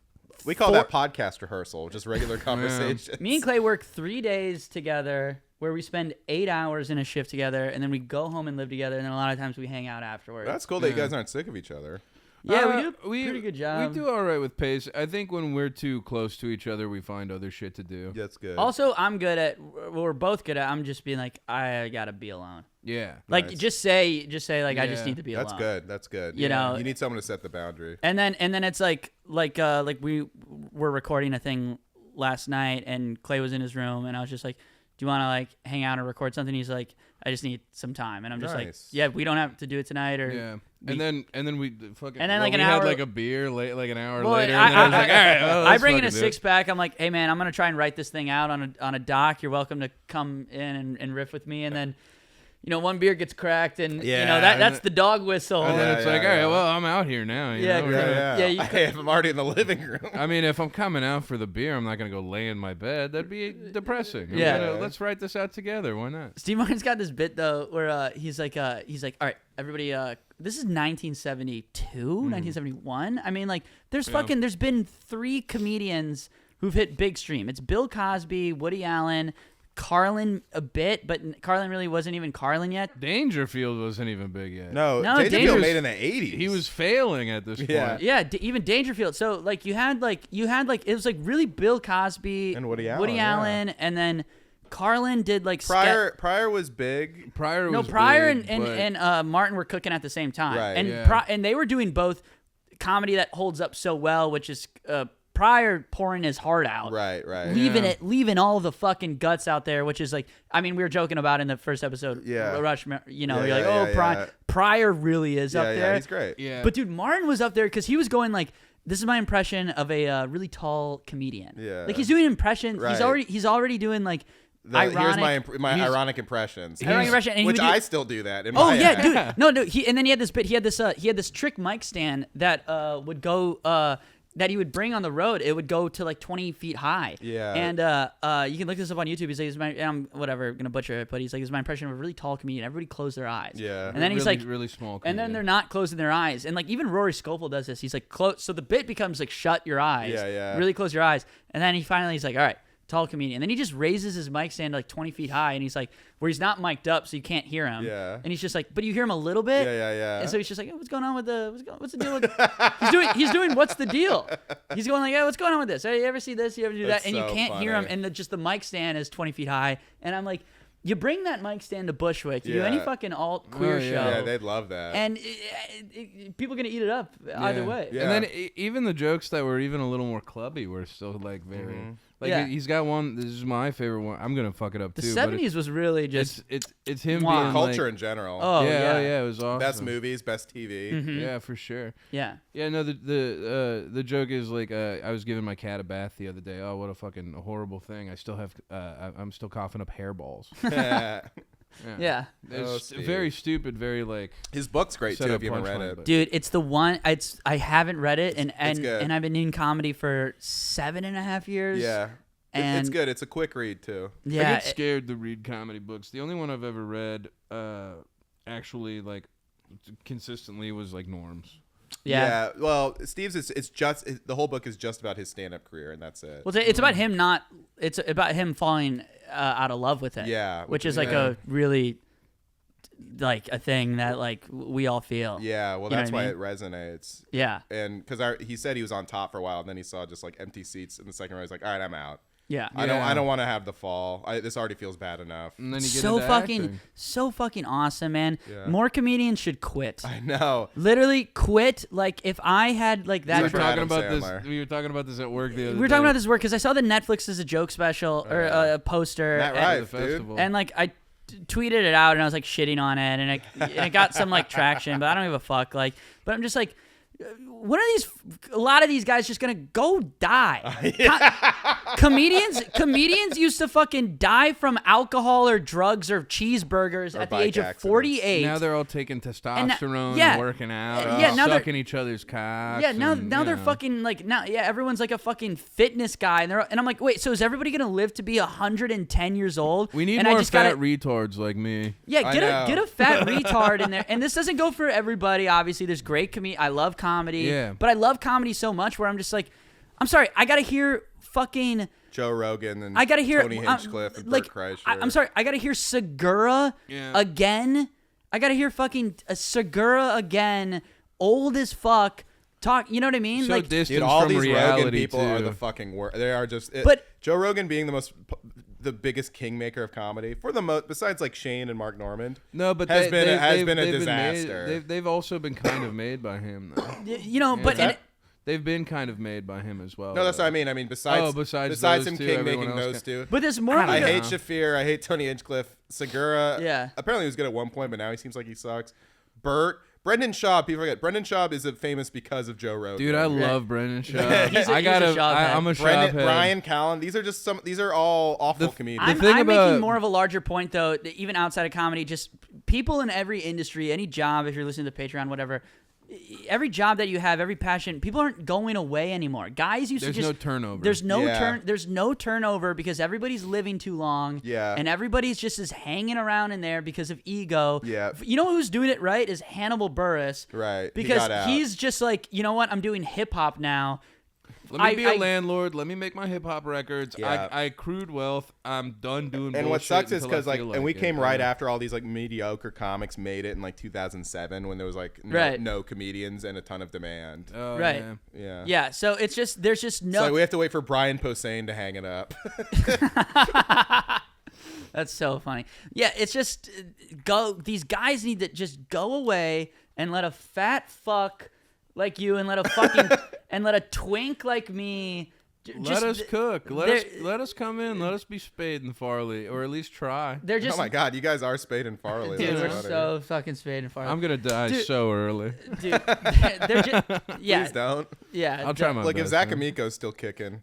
We call that podcast rehearsal, just regular conversation. Me and Clay work 3 days together, where we spend 8 hours in a shift together, and then we go home and live together, and then a lot of times we hang out afterwards. That's cool that you guys aren't sick of each other. Yeah, we do a pretty good job. We do all right with pace. I think when we're too close to each other, we find other shit to do. That's good. Also, I'm good at. We're both good at. I'm just being like, I gotta be alone. Yeah. Like Nice. just say, I just need to be That's alone. good. That's good. You know, you need someone to set the boundary. And then it's like we were recording a thing last night, and Clay was in his room, and I was just like, do you want to like hang out or record something? He's like, I just need some time, and I'm just like, yeah, we don't have to do it tonight, or yeah. And then we fucking. And then like we an hour, had like a beer like an hour well, later. And then I was like, all right, well, I let's bring in a fucking do it. 6-pack. I'm like, hey man, I'm gonna try and write this thing out on a doc. You're welcome to come in and riff with me, and then. You know, one beer gets cracked, and you know that's the dog whistle. And then it's like, all right, well, I'm out here now. You know? If I'm already in the living room. I mean, if I'm coming out for the beer, I'm not gonna go lay in my bed. That'd be depressing. Let's write this out together. Why not? Steve Martin's got this bit though, where he's like, all right, everybody, this is 1972, 1971. I mean, like, there's been 3 comedians who've hit big stream. It's Bill Cosby, Woody Allen, Carlin a bit, but Carlin really wasn't even Carlin yet. Dangerfield wasn't even big yet. No, Dangerfield Dangerfield made in the 80s. He was failing at this point. Yeah, even Dangerfield. So like you had like it was like really Bill Cosby And Woody Allen, and then Carlin did like Pryor was big. Pryor and big, Martin were cooking at the same time, Right. and and they were doing both comedy that holds up so well, which is Pryor pouring his heart out, Right. leaving all the fucking guts out there, which is like, I mean, we were joking about in the first episode, Rush, you know, you're like, Pryor really is up there. Yeah, he's great. Yeah. But dude, Martin was up there because he was going like, this is my impression of a really tall comedian. Yeah. Like he's doing impressions. Right. He's already doing like Here's ironic. my ironic impressions. Ironic impression, and he which would do- I still do that. In Oh my yeah, act. dude. No. And then he had this bit. He had this trick mic stand that would go that he would bring on the road. It would go to like 20 feet high. Yeah. And you can look this up on YouTube. He's like, I'm gonna butcher it, but he's like, it's my impression of a really tall comedian. Everybody close their eyes. Yeah. And then he's really, like, really small. and then they're not closing their eyes. And like even Rory Scovel does this. He's like, close. So the bit becomes like, shut your eyes. Yeah. Really close your eyes. And then he's like, all right, tall comedian. And then he just raises his mic stand to like 20 feet high, and he's like, where he's not mic'd up, so you can't hear him. Yeah. And he's just like, but you hear him a little bit. Yeah. And so he's just like, what's going on with what's the deal with he's doing what's the deal? He's going like, what's going on with this? Hey, you ever see this? You ever do That's that? And you so can't hear him, funny. and just the mic stand is 20 feet high. And I'm like, you bring that mic stand to Bushwick, you do any fucking alt queer show, Yeah, they'd love that. and people are gonna eat it up either way. Yeah. And then even the jokes that were even a little more clubby were still like very like he's got one. This is my favorite one. I'm gonna fuck it up The too. 70s was really just it's him Mwah. being Culture like, in general. oh yeah, it was awesome. Best movies, best TV. Yeah, for sure. yeah. Yeah, no, the joke is like I was giving my cat a bath the other day. Oh, what a fucking horrible thing! I still have I'm still coughing up hairballs. Yeah. It's Steve. very stupid. Very like His book's great set too. up If you haven't read punchline, it, but- Dude, it's the one. I haven't read it, and good. and I've been doing comedy for 7.5 years. yeah, and it's good. It's a quick read too. I Yeah, get scared to read comedy books. The only one I've ever read, actually like consistently was like Norms. yeah. Well, Steve's it's just the whole book is just about his stand-up career, and that's it. Well, it's about him not. It's about him falling out of love with it. Yeah, which is like a really like a thing that like we all feel. Yeah, well, You know that's what I why mean? it resonates. Yeah. And because he said he was on top for a while, and then he saw just like empty seats in the second row. He's like, all right, I'm out. Yeah. I don't want to have the fall. This already feels bad enough. And then you get So into fucking acting. awesome, man. Yeah. More comedians should quit. I know. Literally quit. Like if I had like that. We were for talking Adam about Sandler. this. We were talking about this at work the other day. We were talking about this work because I saw the Netflix as a joke special or a poster. Matt and- Rife, the dude. festival. And like I tweeted it out and I was like shitting on it and it got some like traction, but I don't give a fuck. Like, but I'm just like, when are a lot of these guys just gonna go die? Comedians used to fucking die from alcohol or drugs or cheeseburgers Or at the age of bike accidents. 48. Now they're all taking testosterone yeah. and working out, Yeah, and now they're- sucking each other's cocks. Yeah, now and, they're you know. fucking like everyone's like a fucking fitness guy and I'm like, wait, so is everybody gonna live to be 110 years old? We need and more I just fat gotta, retards like me. Yeah, I get know. a fat retard in there. And this doesn't go for everybody, obviously. There's great comedy. I love comedy. Yeah. But I love comedy so much where I'm just like, I'm sorry, I gotta hear fucking Joe Rogan and I gotta hear Tony Hinchcliffe and like, Burt Kreischer. I'm sorry, I gotta hear Segura again. I gotta hear fucking Segura again, old as fuck. Talk, you know what I mean? So like, distant Dude, all from these reality Rogan people too. are the fucking worst. They are just. But- Joe Rogan being the biggest kingmaker of comedy for the most, besides like Shane and Mark Normand. No, but has been a they've been disaster. made, they've also been kind of made by him, though. you know, but and They've been kind of made by him as well. No, that's though. what I mean. I mean, besides besides him those two, king everyone making else those can- two. but there's more. I know. hate Shafir. I hate Tony Hinchcliffe. Segura. Yeah. Apparently he was good at one point, but now he seems like he sucks. Brendan Schaub. People forget. Brendan Schaub is famous because of Joe Rogan. Dude, I love Brendan Schaub. He's a Schaub head. I'm a Schaub Brendan, head. Brian Callen. These are just some. These are all awful comedians. I'm thing about- making more of a larger point, though, that even outside of comedy, just people in every industry, any job, if you're listening to Patreon, whatever, every job that you have, every passion, people aren't going away anymore. Guys used There's to just... no turnover. There's no Yeah. There's no turnover because everybody's living too long. Yeah. And everybody's just is hanging around in there because of ego. Yeah. You know who's doing it right is Hannibal Buress. Right. He Because got out. he's just like, you know what? I'm doing hip hop now. Let me be a landlord. Let me make my hip hop records. Yeah. I accrued wealth. I'm done doing bullshit. And what sucks is because like, and we it, came right after all these like mediocre comics made it in like 2007 when there was like no comedians and a ton of demand. Oh, right. Yeah. So it's just there's just no. So we have to wait for Brian Posehn to hang it up. That's so funny. Yeah, it's just these guys need to just go away and let a fat fuck like you and let a twink like me. Let us cook. Let us come in. Let us be Spade and Farley, or at least try. They're just, oh my God, you guys are Spade and Farley. Dude, we're so fucking Spade and Farley. I'm gonna die so early. Dude, they're just Please don't. Yeah, I'll try my best. Like if Zach Amico's still kicking.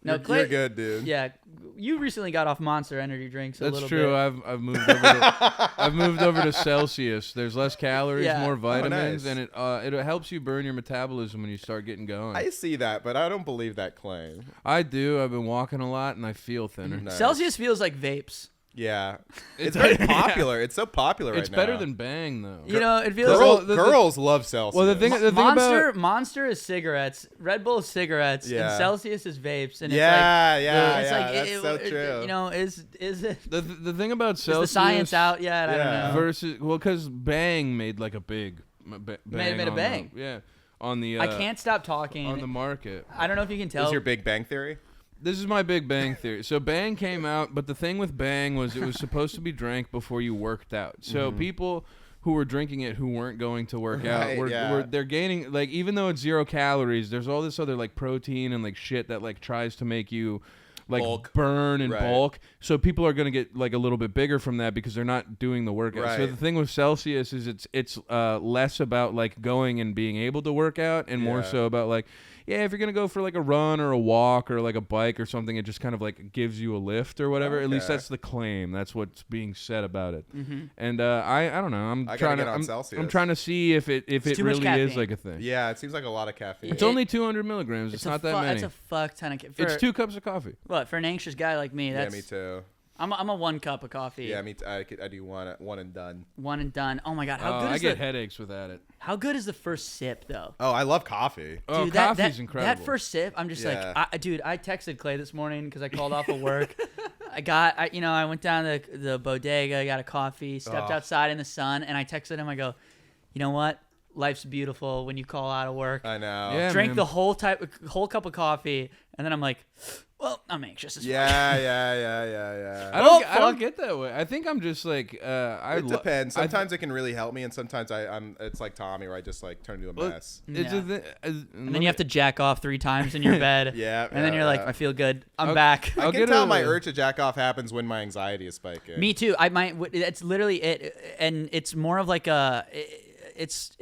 No, you're good, dude. Yeah, you recently got off Monster energy drinks. That's true. I've moved over. I've moved over to Celsius. There's less calories, more vitamins, and it helps you burn your metabolism when you start getting going. I see that, but I don't believe that claim. I do. I've been walking a lot, and I feel thinner. Nice. Celsius feels like vapes. Yeah, it's very popular. It's so popular right now. It's better than Bang, though. You know, it feels girls love Celsius. Well, the thing about Monster is cigarettes, Red Bull is cigarettes, and Celsius is vapes. And that's so true. You know, is it the thing about Celsius? Is the science out yet? I don't know. Versus, because Bang made like a big made a bang. On the I can't stop talking on the market. I don't know if you can tell. Is your Big Bang Theory? This is my Big Bang Theory. So Bang came out, but the thing with Bang was it was supposed to be drank before you worked out. So people who were drinking it who weren't going to work out they're gaining, like, even though it's 0 calories, there's all this other like protein and like shit that like tries to make you like burn and bulk. So people are going to get like a little bit bigger from that because they're not doing the workout. Right. So the thing with Celsius is it's less about like going and being able to work out and more so about like, if you're going to go for like a run or a walk or like a bike or something, it just kind of like gives you a lift or whatever. Okay. At least that's the claim. That's what's being said about it. Mm-hmm. And I don't know. I'm trying to see if it really is like a thing. Yeah, it seems like a lot of caffeine. It's only 200 milligrams. It's not that many. That's a fuck ton of It's 2 cups of coffee. What, for an anxious guy like me? That's, me too. I'm a 1 cup of coffee. Yeah, me too. I do one and done. One and done. Oh my God, how good is I get headaches without it. How good is the first sip though? Oh, I love coffee. Dude, coffee's incredible. That first sip, I'm just like, I texted Clay this morning because I called off of work. I went down to the bodega, got a coffee, stepped outside in the sun, and I texted him. I go, you know what? Life's beautiful when you call out of work. I know. Yeah, Drank the whole cup of coffee, and then I'm like, well, I'm anxious as fuck. Yeah. I don't get that way. I think I'm just like it depends. Sometimes it can really help me, and sometimes it's like Tommy, where I just like turn into a mess. And then you have to jack off 3 times in your bed. And then you're like, I feel good. I'm back. I can tell my urge to jack off happens when my anxiety is spiking. Me too. It's literally it, and it's more of like it's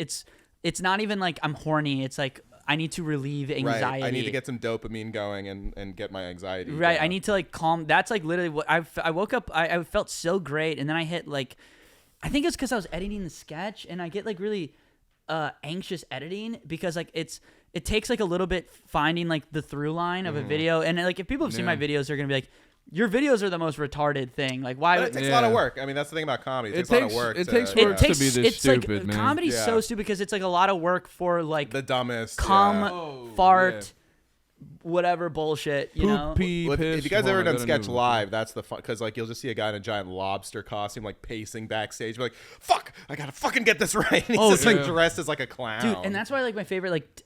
not even like I'm horny. It's like I need to relieve anxiety. Right. I need to get some dopamine going and get my anxiety. Right. Down. I need to like calm. That's like literally what I woke up. I felt so great, and then I hit like, I think it's because I was editing the sketch, and I get like really anxious editing because like it takes like a little bit finding like the through line of a video, and like if people have seen my videos, they're gonna be like, your videos are the most retarded thing. Like, why? But it takes a lot of work. I mean, that's the thing about comedy. It takes a lot of work. It takes work to be this stupid, like, man. Comedy's so stupid because it's like a lot of work for like the dumbest fart, whatever bullshit. You know. If you guys ever done sketch live, that's the fun because like you'll just see a guy in a giant lobster costume like pacing backstage, be like, "Fuck, I gotta fucking get this right." And he's just like dressed as like a clown, dude. And that's why like my favorite like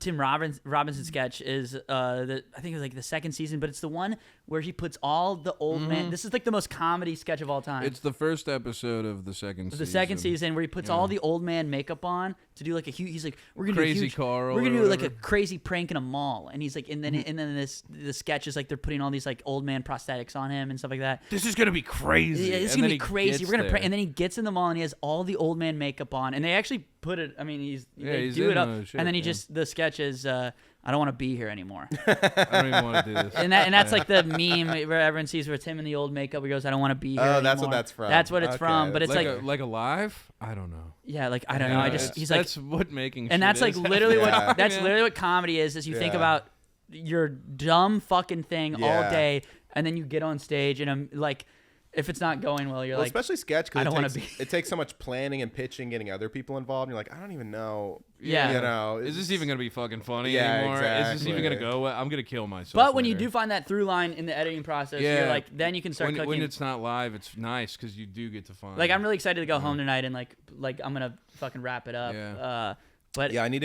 Tim Robinson sketch is I think it was like the 2nd season, but it's the one where he puts all the old man. This is like the most comedy sketch of all time. It's the first episode of the 2nd season. The 2nd season where he puts all the old man makeup on to do like a huge. He's like, we're gonna crazy do a huge, Carl. We're gonna do like a crazy prank in a mall, and he's like, and then the sketch is like they're putting all these like old man prosthetics on him and stuff like that. This is gonna be crazy. Yeah, it's gonna be crazy. We're gonna prank, and then he gets in the mall and he has all the old man makeup on, and they actually put it. I mean, they do it up, and then the sketch is. I don't want to be here anymore. I don't even want to do this. And that's like the meme where everyone sees where it's him in the old makeup. He goes, I don't want to be here anymore. That's what that's from. That's what it's from. But it's like alive? I don't know. Yeah, like I don't know. He's like that's what making. And that's like is. literally what literally what comedy is you think about your dumb fucking thing all day, and then you get on stage and I'm like. if it's not going well, you're like, especially sketch because I don't want to be. It takes so much planning and pitching, getting other people involved. And you're like, I don't even know. Yeah. You know, Is this even gonna be fucking funny Yeah, anymore? exactly. Is this even gonna go? I'm gonna kill myself. But when you later. do find that through line in the editing process, Yeah. you're like, then you can start cooking. When it's not live, it's nice because you do get to find. Like I'm really excited to go home tonight and like I'm gonna fucking wrap it up. Yeah. But yeah, I need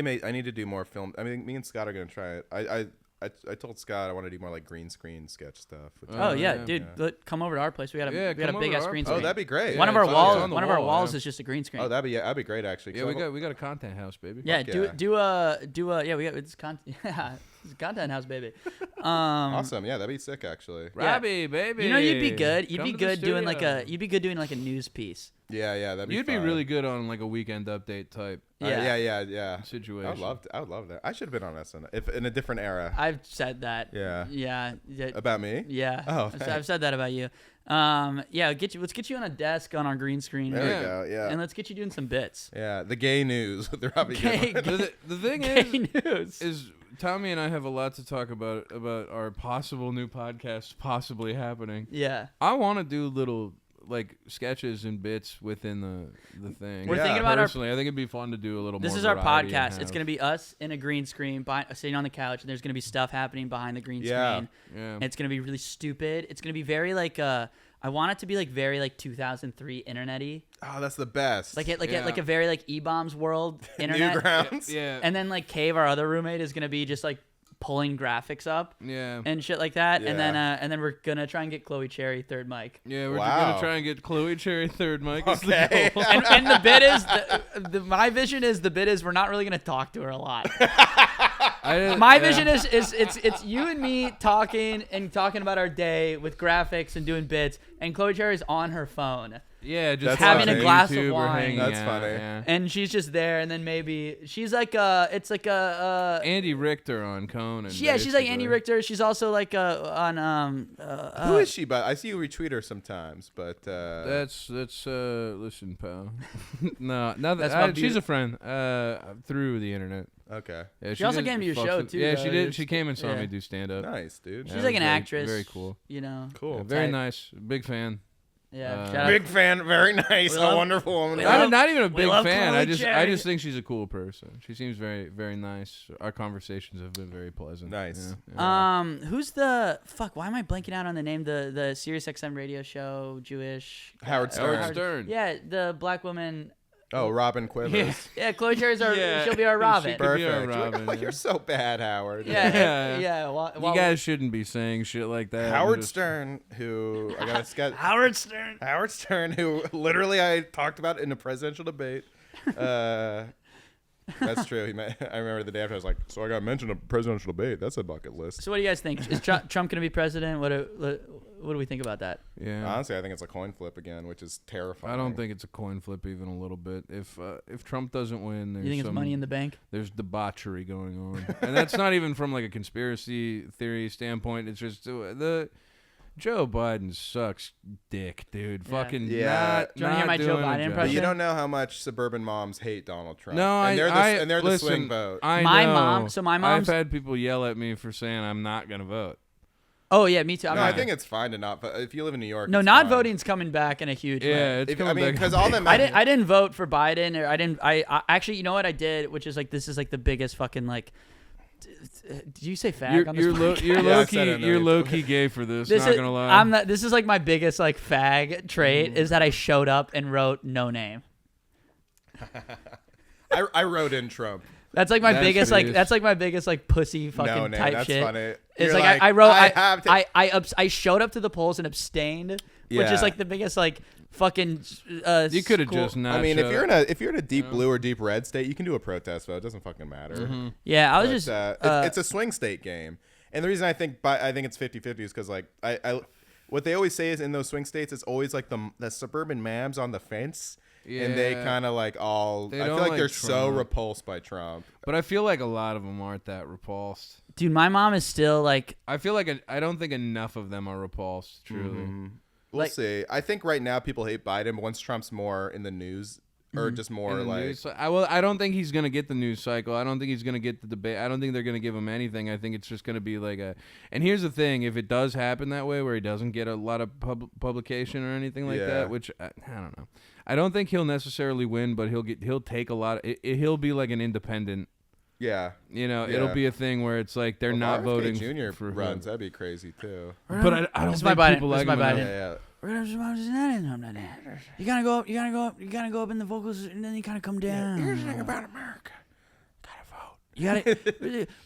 to do more film. I mean, me and Scott are gonna try it. I told Scott I want to do more like green screen sketch stuff. Oh yeah, dude, come over to our place. We got a big ass screen screen. Oh, that'd be great. One of our walls is just a green screen. Oh, that'd be great actually. Yeah, we got a content house, baby. Yeah, do a yeah, we got it's content. Yeah, it's a content house, baby. Awesome. Yeah, that'd be sick actually. Robbie, baby. You know, you'd be good. You'd Come be to good the doing studio. like a news piece. Yeah, that'd be. You'd be really good on like a Weekend Update type. Yeah. Situation. I would love that. I should have been on SNL if in a different era. I've said that. Yeah. Yeah. About me? Yeah. Oh, I've said that about you. Yeah. Let's get you on a desk on our green screen. There we go. Yeah. And let's get you doing some bits. Yeah. The gay news with Robbie. The thing is Tommy and I have a lot to talk about our possible new podcast possibly happening. Yeah. I want to do little like sketches and bits within the thing. We're thinking about personally, I think it'd be fun to do a little more. This is our podcast. It's going to be us in a green screen sitting on the couch, and there's going to be stuff happening behind the green screen. Yeah. And it's going to be really stupid. It's going to be very like I want it to be like very like 2003 internet-y. Oh, that's the best. Like a very like E-Bombs world internet. Newgrounds. Yeah. And then like Cave, our other roommate, is going to be just like pulling graphics up. Yeah. And shit like that. Yeah. And then we're going to try and get Chloe Cherry third mic. Yeah, we're gonna try and get Chloe Cherry third mic. Okay. and the bit is my vision is we're not really going to talk to her a lot. My vision is it's you and me talking about our day with graphics and doing bits, and Chloe Cherry's on her phone. Yeah, just having a glass of YouTube or wine. hanging That's out, funny. Yeah. And she's just there, and then maybe she's like Andy Richter on Conan. she's like Andy Richter. She's also like on Who is she? But I see you retweet her sometimes. But that's listen, pal. no, she's a friend through the internet. Okay. Yeah, she also came to your show too. Yeah, though. she did. She came and saw me do stand up. Nice, dude. She's like an actress. Very cool. You know. Cool. Yeah, very Tight. nice. Big fan. Yeah. shout out. Big fan. Very nice. A wonderful woman. Not even a big love fan. Chloe I just Cherry. think she's a cool person. She seems very, very nice. Our conversations have been very pleasant. Nice. Yeah. Who's the fuck? Why am I blanking out on the name? The Sirius XM radio show, Jewish. Howard Stern. Howard Stern. Yeah, the black woman. Oh, Robin Quivers. Yeah, Chloe Cherry's our. Yeah. She'll be our Robin. She could be our Perfect. Robin, yeah. You're so bad, Howard. Yeah. You guys shouldn't be saying shit like that. Howard Stern, who I got a sketch. Howard Stern. Howard Stern, who literally I talked about in a presidential debate. That's true. I remember the day after I was like, so I got mentioned a presidential debate. That's a bucket list. So what do you guys think? Is Trump going to be president? What do we think about that? Yeah. Honestly, I think it's a coin flip again, which is terrifying. I don't think it's a coin flip even a little bit. If Trump doesn't win, there's You think it's money in the bank? There's debauchery going on, and that's not even from like a conspiracy theory standpoint. It's just the Joe Biden sucks dick, dude. Yeah. Fucking Yeah. Do you wanna hear my Joe Biden But impression? you don't know how much suburban moms hate Donald Trump. No, and they're the listen, swing vote. I My know. mom- so my mom's- I've had people yell at me for saying I'm not gonna vote. Oh yeah, me too. I'm No, not, I think it's fine to not vote. If you live in New York, no, it's not fine. voting's coming back in a huge way. Yeah, it's coming back. because all them. I didn't vote for Biden, or I actually, you know what I did, which is like this is like the biggest fucking like. Did you say fag on this podcast? You're Yeah, I low said it key. You're underneath. low key gay for this. Not gonna lie. This is like my biggest like fag trait is that I showed up and wrote no name. I wrote in Trump. That's like my That's biggest what it like is. that's like my biggest like pussy fucking No, type that's shit. funny. It's You're like, I wrote have to- I showed up to the polls and abstained, which Yeah. is like the biggest like fucking. You could have school- just not. I mean, showed if you're in a deep blue or deep red state, you can do a protest vote. It doesn't fucking matter. Mm-hmm. Yeah, I was But, just. it's a swing state game, and the reason I think it's 50-50 is because like I what they always say is in those swing states, it's always like the suburban mams on the fence. And they Yeah. kind of like all. They I feel don't like like they're so Trump. repulsed by Trump. But I feel like a lot of them aren't that repulsed. Dude, my mom is still like. I feel like I don't think enough of them are repulsed. Truly. We'll Like- see. I think right now people hate Biden, but once Trump's more in the news, or just more like. I don't think he's gonna get the news cycle. I don't think he's gonna get the debate. I don't think they're gonna give him anything. I think it's just gonna be like a. And here's the thing: if it does happen that way, where he doesn't get a lot of publication or anything like that, which I don't know, I don't think he'll necessarily win, but he'll take a lot. He'll be like an independent. Yeah, it'll be a thing where it's like they're not voting Junior for runs. That'd be crazy too. But I don't think people like him. Yeah. You gotta go up. You gotta go up in the vocals, and then you kind of come down. Here's the thing about America. Gotta vote. You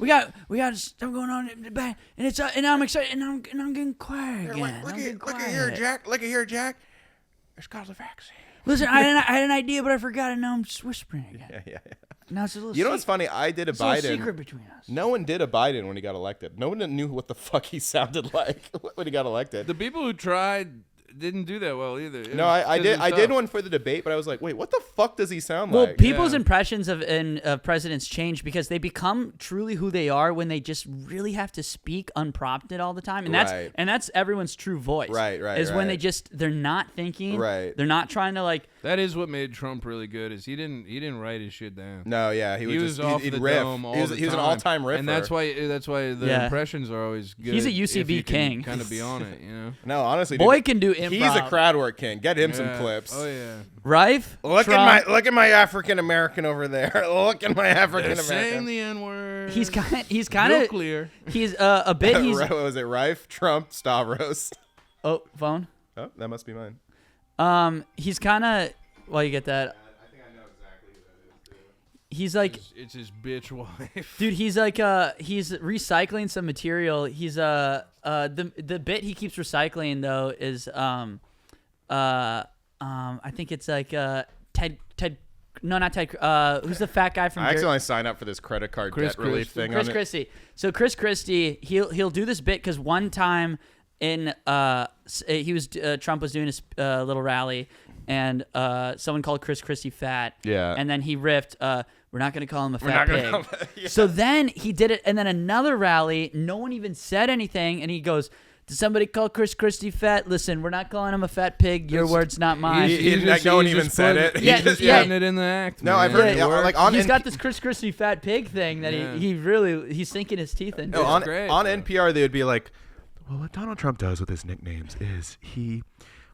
gotta. we got stuff going on in the back, and it's and I'm excited, and I'm getting quiet again. Look at here, Jack. Look at here, Jack. It's called the vaccine. Listen, I had an idea, but I forgot it. Now I'm just whispering again. Yeah. Now it's a little. You know what's funny? I did a it's Biden. It's a secret between us. No one did a Biden when he got elected. No one knew what the fuck he sounded like when he got elected. The people who tried didn't do that well either. No, I did one for the debate, but I was like, wait, what the fuck does he sound like? Well, people's impressions of presidents change because they become truly who they are when they just really have to speak unprompted all the time, and that's everyone's true voice. Right. Is when they're not thinking. Right. They're not trying to like. That is what made Trump really good. Is he didn't write his shit down. No, yeah, he was off the riff. dome all the time. He was an all-time riffer, and that's why the impressions are always good. He's a UCB king. Kind of be on it, you know. No, honestly, boy dude, can do improv. He's a crowd work king. Get him some clips. Oh yeah. Rife. Look at my African American over there. Look at my African American. Saying the N-word. He's kind of clear. He's a bit. He's what was it? Rife, Trump, Stavros. Oh, phone. Oh, that must be mine. He's kind of. Well, you get that. I think I know exactly who that is too. He's like. It's his bitch wife. Dude, he's like he's recycling some material. He's the bit he keeps recycling though is I think it's like Ted. No, not Ted. Who's the fat guy from? I accidentally signed up for this credit card debt relief thing. Chris Christie. So Chris Christie, he'll do this bit because one time in Trump was doing a little rally, and someone called Chris Christie fat. Yeah. And then he riffed, "We're not gonna call him a fat pig." Yeah. So then he did it, and then another rally, no one even said anything, and he goes, "Did somebody call Chris Christie fat? Listen, we're not calling him a fat pig. Your words, not mine." No one even said it. Yeah, He's just putting it in the act. No, I've heard he's got this Chris Christie fat pig thing that he's sinking his teeth into. No, on NPR they would be like, well, what Donald Trump does with his nicknames is he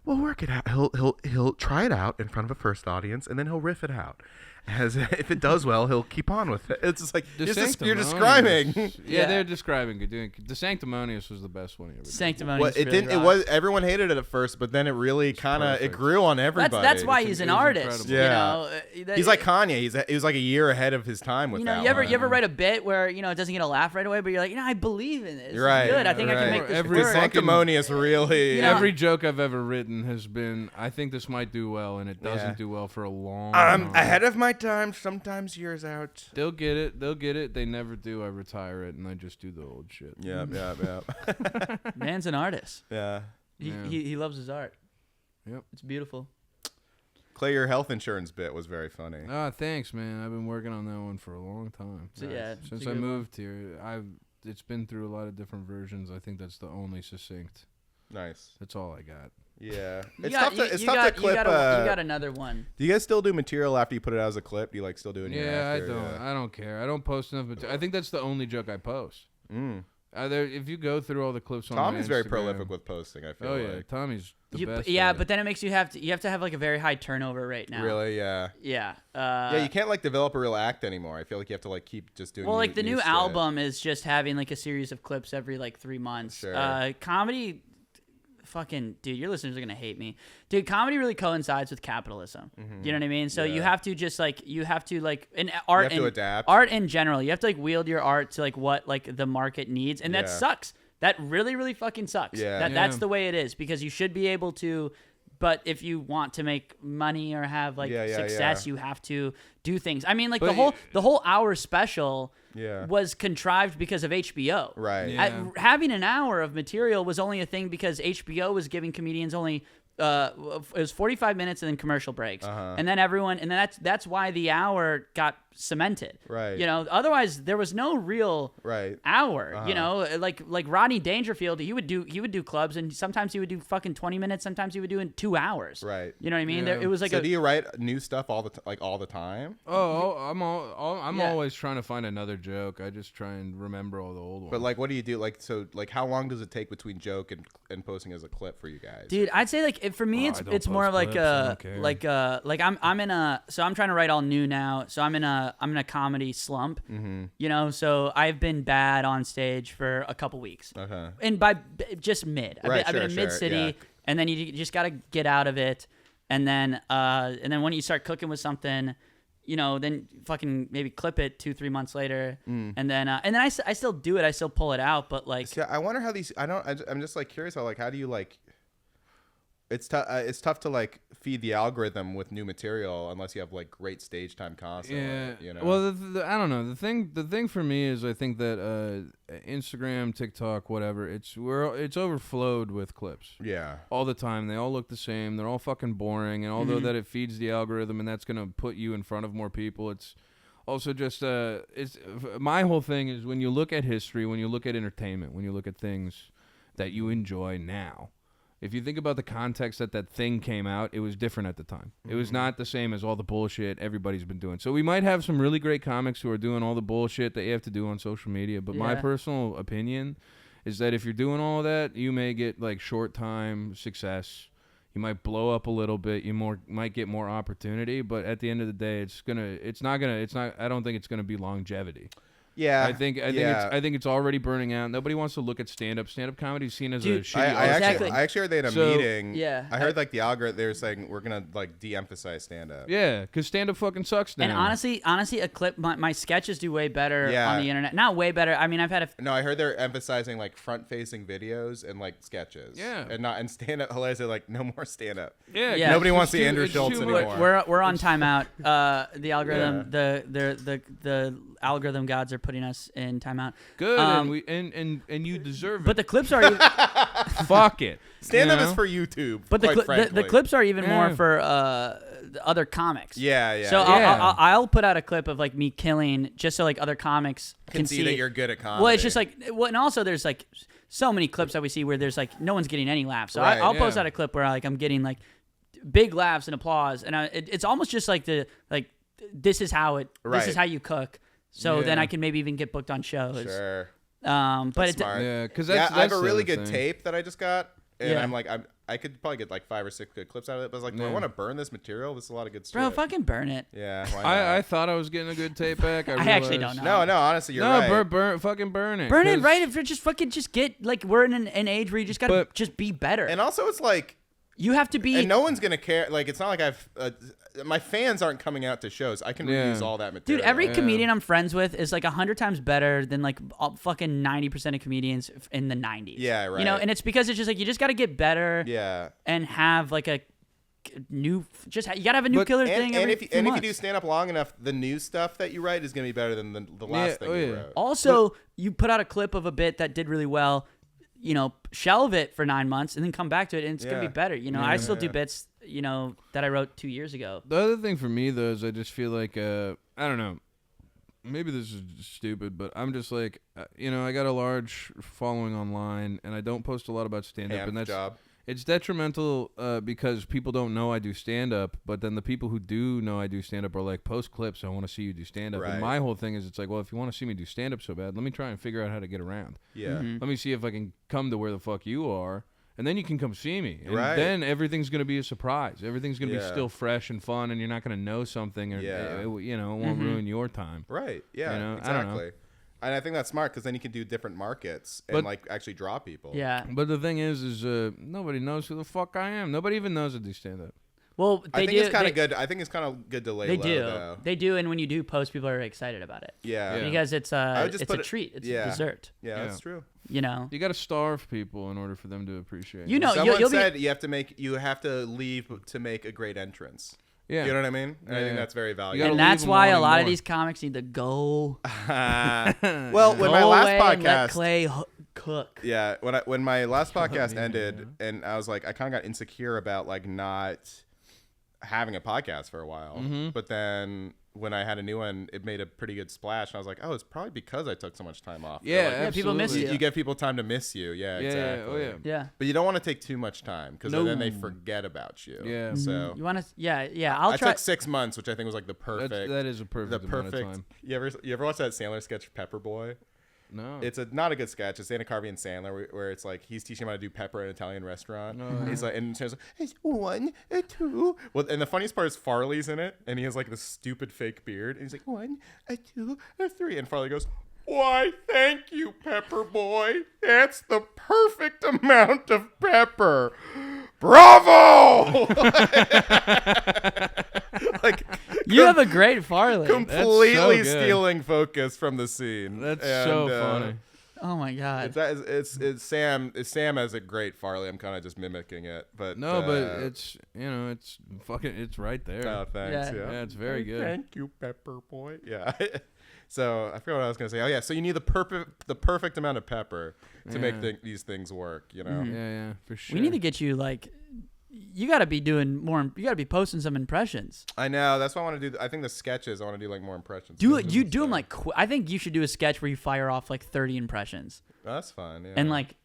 will work it out. He'll try it out in front of a first audience, and then he'll riff it out. As if it does well, he'll keep on with it. It's just like you're describing. Yeah, they're describing. The Sanctimonious was the best one he ever did. Sanctimonious. Well, it was everyone hated it at first, but then it really kind of grew on everybody. That's why he's an artist. Yeah, he's like Kanye. He was like a year ahead of his time with that. You ever write a bit where it doesn't get a laugh right away, but you're like, I believe in this. You're right. It's good. I think I can make this work. Sanctimonious really. Every joke I've ever written has been, I think this might do well, and it doesn't do well for a long time. I'm ahead of my time. Sometimes years out. They'll get it. They never do. I retire it, and I just do the old shit. Yeah. Man's an artist. Yeah. He loves his art. Yep. It's beautiful. Clay, your health insurance bit was very funny. Thanks, man. I've been working on that one for a long time. So, yeah. Since I moved here, it's been through a lot of different versions. I think that's the only succinct. Nice. That's all I got. Yeah, it's tough to clip. You got another one. Do you guys still do material after you put it out as a clip? Do you still do it? Yeah, I don't care. I don't post enough material. I think that's the only joke I post. If you go through all the clips on Tommy's my very Instagram, prolific with posting. I feel like. Tommy's the best. Yeah, but then it makes you have to have like a very high turnover rate now. Really? Yeah. Yeah. You can't develop a real act anymore. I feel like you have to keep just doing. Well, the new album is just having a series of clips every 3 months. Sure. Comedy. Fucking dude, your listeners are gonna hate me. Dude, comedy really coincides with capitalism. Mm-hmm. You know what I mean? So you have to just in art, you have to adapt. Art in general, you have to wield your art to what the market needs, and that sucks. That really, really fucking sucks. Yeah. That's the way it is, because you should be able to. But if you want to make money or have success, you have to do things. I mean, the whole hour special was contrived because of HBO. Right. Yeah. Having an hour of material was only a thing because HBO was giving comedians only it was 45 minutes and then commercial breaks, and then that's why the hour got cemented. Right. You know, otherwise there was no real hour. You know, like Rodney Dangerfield, he would do clubs, and sometimes he would do fucking 20 minutes. Sometimes he would do in 2 hours. Right. You know what I mean? Yeah. It was like. So do you write new stuff all the time? Oh, I'm always trying to find another joke. I just try and remember all the old ones. But like, what do you do? Like, so like, how long does it take between joke and posting as a clip for you guys? Dude, I'd say like for me, it's more of like I'm trying to write all new now. So I'm in a comedy slump. Mm-hmm. You know, so I've been bad on stage for a couple weeks. Okay. And by just mid, I've been in mid city, yeah. and then you just got to get out of it, and then when you start cooking with something, you know, then fucking maybe clip it 2-3 months later, and then I still do it, I still pull it out, but like, see, I wonder how these. I'm just like curious how do you like. It's tough to like feed the algorithm with new material unless you have like great stage time constantly. Yeah. You know? Well, I don't know. The thing for me is I think that Instagram, TikTok, whatever, it's overflowed with clips. Yeah. All the time. They all look the same. They're all fucking boring. And although that it feeds the algorithm and that's gonna put you in front of more people, it's also just it's my whole thing is when you look at history, when you look at entertainment, when you look at things that you enjoy now. If you think about the context that thing came out, it was different at the time. It was not the same as all the bullshit everybody's been doing. So we might have some really great comics who are doing all the bullshit that you have to do on social media. But my personal opinion is that if you're doing all that, you may get like short-time success. You might blow up a little bit. You might get more opportunity. But at the end of the day, I don't think it's gonna be longevity. Yeah, I think it's already burning out. Nobody wants to look at stand-up. Stand-up comedy is seen as a shitty I art. actually heard they had a meeting. Yeah, I heard like the algorithm. They were saying we're gonna like de-emphasize stand-up. Yeah, because stand-up fucking sucks now. And honestly, a clip. My sketches do way better on the internet. Not way better. I mean, I've had No, I heard they're emphasizing like front-facing videos and like sketches. Yeah, and stand-up. Hilarious. They're like no more stand-up. Yeah. Nobody wants to see Andrew Schultz anymore. We're on timeout. The algorithm, the algorithm gods are putting us in timeout. Good, and you deserve it. But the clips are fuck it. Stand-up is for YouTube. But the clips are even more for other comics. Yeah. So I'll put out a clip of like me killing just so like other comics can see that you're good at comedy. Well, it's just like and also there's like so many clips that we see where there's like no one's getting any laughs. So I'll post out a clip where like I'm getting like big laughs and applause, and it's almost just like this is how you cook. So then I can maybe even get booked on shows. Sure. But that's it's smart. Yeah, because I have a really good tape that I just got, and I'm like, I could probably get like 5 or 6 good clips out of it. But I was like, do I want to burn this material? This is a lot of good stuff. Bro, fucking burn it. Yeah. Why not? I thought I was getting a good tape back. I actually don't know. No, honestly, you're right. Fucking burn it. Burn it, right? If you're just get like we're in an age where you just gotta just be better. And also, it's like you have to be. And no one's gonna care. Like, it's not like I've. My fans aren't coming out to shows. I can reuse all that material. Dude, every comedian I'm friends with is like 100 times better than like fucking 90% of comedians in the 90s. Yeah, right. You know, and it's because it's just like you just got to get better. Yeah. And have like a new, you got to have a new killer thing. And if you do stand up long enough, the new stuff that you write is gonna be better than the last thing you wrote. Also, you put out a clip of a bit that did really well. You know, shelve it for 9 months and then come back to it, and it's gonna be better. You know, I still do bits, you know, that I wrote 2 years ago. The other thing for me though is I just feel like I don't know, maybe this is stupid, but I'm just like you know, I got a large following online, and I don't post a lot about stand up, and that's it's detrimental because people don't know I do stand up, but then the people who do know I do stand up are like, post clips, I want to see you do stand up. Right. And my whole thing is, it's like, well, if you want to see me do stand up so bad, let me try and figure out how to get around. Yeah. Let me see if I can come to where the fuck you are, and then you can come see me. And then everything's going to be a surprise. Everything's going to be still fresh and fun, and you're not going to know something, or you know, it won't ruin your time. Right. Yeah. You know? Exactly. I don't know. And I think that's smart, because then you can do different markets and like actually draw people. Yeah. But the thing is nobody knows who the fuck I am. Nobody even knows I do stand up. Well, I think it's kind of good. I think it's kind of good to lay low. Though. They do, and when you do post, people are excited about it. Yeah. Because it's a treat. It's a dessert. Yeah, that's true. You know, you got to starve people in order for them to appreciate. You know, someone said you have to leave to make a great entrance. Yeah. You know what I mean? And I think that's very valuable. And that's why a lot of these comics need to go. Well, when my last podcast, let Clay cook. Yeah, when my last podcast ended, and I was like, I kind of got insecure about like not having a podcast for a while. But then when I had a new one, it made a pretty good splash. And I was like, oh, it's probably because I took so much time off. Yeah, like, people miss you. You give people time to miss you. Yeah, exactly. Yeah. But you don't want to take too much time because then they forget about you. Yeah. So you want to? Yeah. I took 6 months, which I think was like the perfect. That is a perfect amount of time. You ever watch that Sandler sketch, Pepper Boy? No. It's not a good sketch. It's Dana Carvey and Sandler where it's like he's teaching him how to do pepper in an Italian restaurant. No. He's like, and Sandler's like, it's 1, 2. Well, and the funniest part is Farley's in it, and he has like this stupid fake beard, and he's like 1, 2, 3, and Farley goes, why, thank you, Pepper Boy. That's the perfect amount of pepper. Bravo! Like you have a great Farley. Completely stealing focus from the scene. That's so funny. Oh my god! It's Sam. It's Sam as a great Farley. I'm kind of just mimicking it, but no, but it's it's fucking it's right there. Oh, thanks. Yeah, it's very good. Thank you, Pepper Boy. Yeah. So I forgot what I was gonna say. Oh yeah, so you need the perfect amount of pepper to make these things work. You know. Mm-hmm. Yeah, for sure. We need to get you like. You got to be doing more. You got to be posting some impressions. I know. That's what I want to do. I think the sketches. I want to do like more impressions. Do them like. I think you should do a sketch where you fire off like 30 impressions. That's fun. Yeah. And like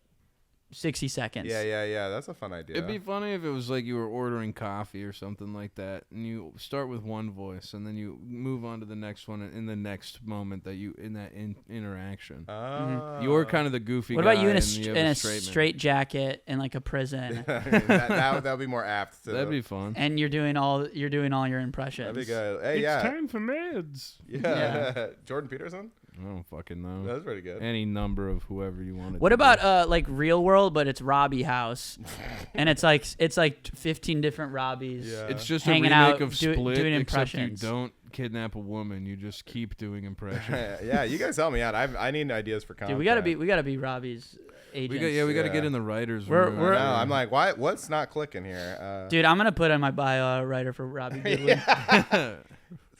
60 seconds. Yeah. That's a fun idea. It'd be funny if it was like you were ordering coffee or something like that, and you start with one voice, and then you move on to the next one in the next moment that you in that interaction. You're kind of the goofy. What guy about you in a straight straight jacket in like a prison? that would be more apt. That'd be fun. And you're doing all your impressions. That'd be good. Hey, it's time for meds. Yeah. Jordan Peterson. I don't fucking know. That's pretty good. Any number of whoever you want. What about like Real World, but it's Robbie House, and it's like 15 different Robbies. Yeah. It's just hanging a remake out, of Split, doing except you impressions. don't kidnap a woman. You just keep doing impressions. Yeah, you guys help me out. I need ideas for content. Dude, we gotta be Robbie's agents. We gotta get in the writers room. No, I'm like, what's not clicking here? Dude, I'm gonna put on my bio writer for Robbie Goodwin.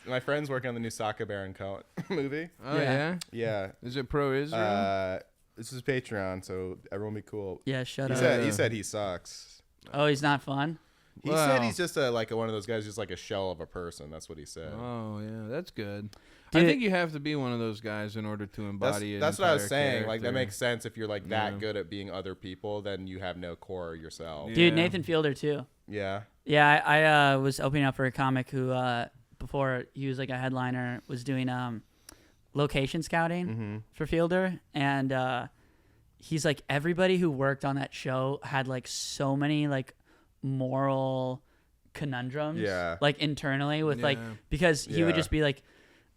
My friend's working on the new Saka Baron Cohen movie. Oh yeah. Yeah. Is it pro-Israel? This is Patreon, so everyone be cool. Yeah, shut up. He said he sucks. Oh, he's not fun. He said he's just like one of those guys, just like a shell of a person. That's what he said. Oh yeah, that's good. Dude, I think you have to be one of those guys in order to embody it. That's what I was saying. Character. Like that makes sense if you're like that good at being other people, then you have no core yourself. Dude, Nathan Fielder too. Yeah. Yeah, I was opening up for a comic who before he was like a headliner was doing location scouting for Fielder, and he's like everybody who worked on that show had like so many like moral conundrums like internally with like because he would just be like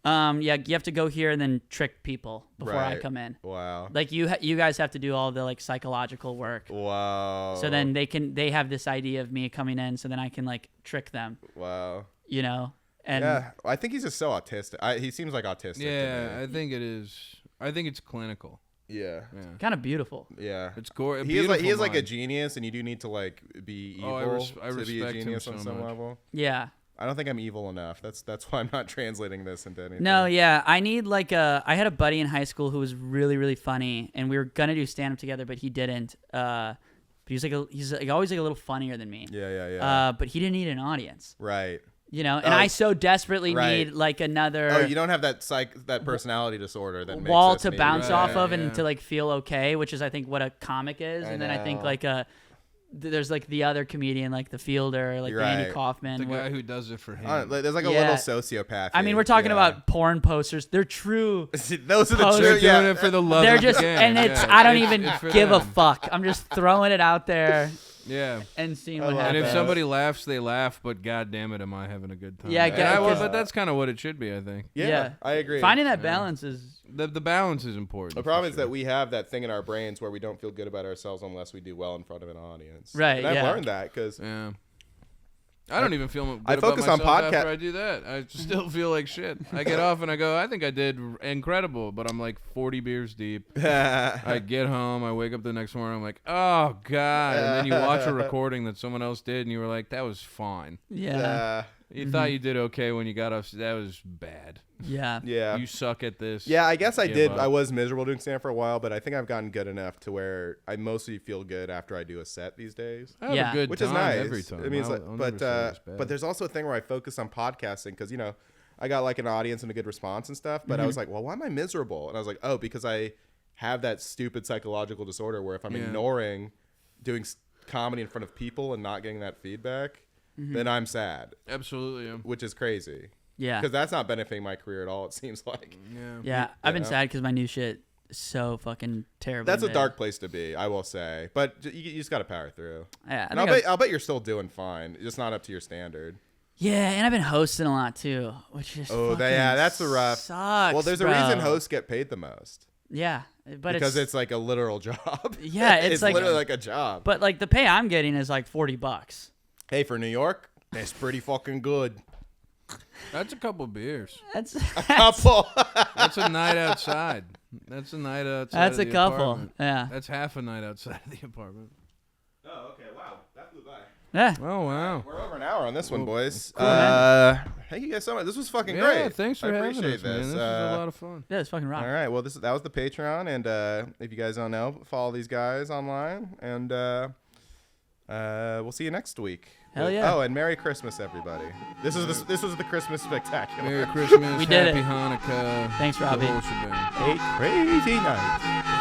you have to go here and then trick people before I come in. Wow. Like you guys have to do all the like psychological work. Wow. So then they have this idea of me coming in so then I can like trick them. Wow. You know? And yeah, I think he's just so autistic. He seems like autistic. Yeah, I think it is. I think it's clinical. Yeah. Kind of beautiful. Yeah. It's gorgeous. He is like a genius, and you do need to like be evil to be a genius on some level. Yeah. I don't think I'm evil enough. That's why I'm not translating this into anything. No, yeah. I need like I had a buddy in high school who was really, really funny, and we were gonna do stand up together, but he didn't. But he's always like a little funnier than me. Yeah. But he didn't need an audience. Right. You know, and I so desperately need like another. Oh, you don't have that personality disorder that wall makes to bounce off of and to like feel okay, which is I think what a comic is. And then I think like there's like the other comedian like the Fielder, like Andy Kaufman, the guy who does it for him. There's like a little sociopath. I mean, we're talking about porn posters. They're true. Those are the true. Doing it for the love. They're of just the game. and it's I don't even give a fuck. I'm just throwing it out there. Yeah. And seeing what happens. And if somebody laughs, they laugh, but god damn it, am I having a good time? Yeah, but that's kind of what it should be, I think. Yeah, I agree. Finding that balance is... The balance is important. The problem is that we have that thing in our brains where we don't feel good about ourselves unless we do well in front of an audience. Right, and I've learned that because... Yeah. I don't even feel good I focus about myself on podcast after I do that. I still feel like shit. I get off and I go, I think I did incredible, but I'm like 40 beers deep. I get home, I wake up the next morning, I'm like, oh god. And then you watch a recording that someone else did, and you were like, that was fine. Yeah. You thought you did okay when you got off. That was bad. Yeah. You suck at this. Yeah, I guess I did. Up. I was miserable doing stand-up for a while, but I think I've gotten good enough to where I mostly feel good after I do a set these days. I have a good which time is nice every time. I mean, but there's also a thing where I focus on podcasting because I got like an audience and a good response and stuff. But I was like, well, why am I miserable? And I was like, oh, because I have that stupid psychological disorder where if I'm ignoring doing comedy in front of people and not getting that feedback, then I'm sad. Absolutely. Yeah. Which is crazy. Yeah. Because that's not benefiting my career at all, it seems like. Yeah. I've been sad because my new shit is so fucking terrible. That's a dark place to be, I will say. But you just got to power through. Yeah. I'll bet you're still doing fine. Just not up to your standard. Yeah, and I've been hosting a lot too, which is that's the rough. Sucks, well, there's a reason hosts get paid the most. Yeah, but because it's like a literal job. Yeah, it's like, literally like a job. But like the pay I'm getting is like $40. Hey, for New York, that's pretty fucking good. That's a couple beers. That's a couple. That's a night outside. That's a night outside. That's of a the couple. Apartment. Yeah. That's half a night outside of the apartment. Oh, okay. Wow, that flew by. Yeah. Oh wow. We're over an hour on this one, boys. Cool, Thank you guys so much. This was fucking yeah, great. Thanks for having us, this. man. This was a lot of fun. Yeah, it's fucking rock. All right. Well, that was the Patreon, and if you guys don't know, follow these guys online, and we'll see you next week. Hell yeah. Oh, and Merry Christmas, everybody. This was the Christmas spectacular. Merry Christmas. We did Happy it. Hanukkah. Thanks, Robbie. A crazy night.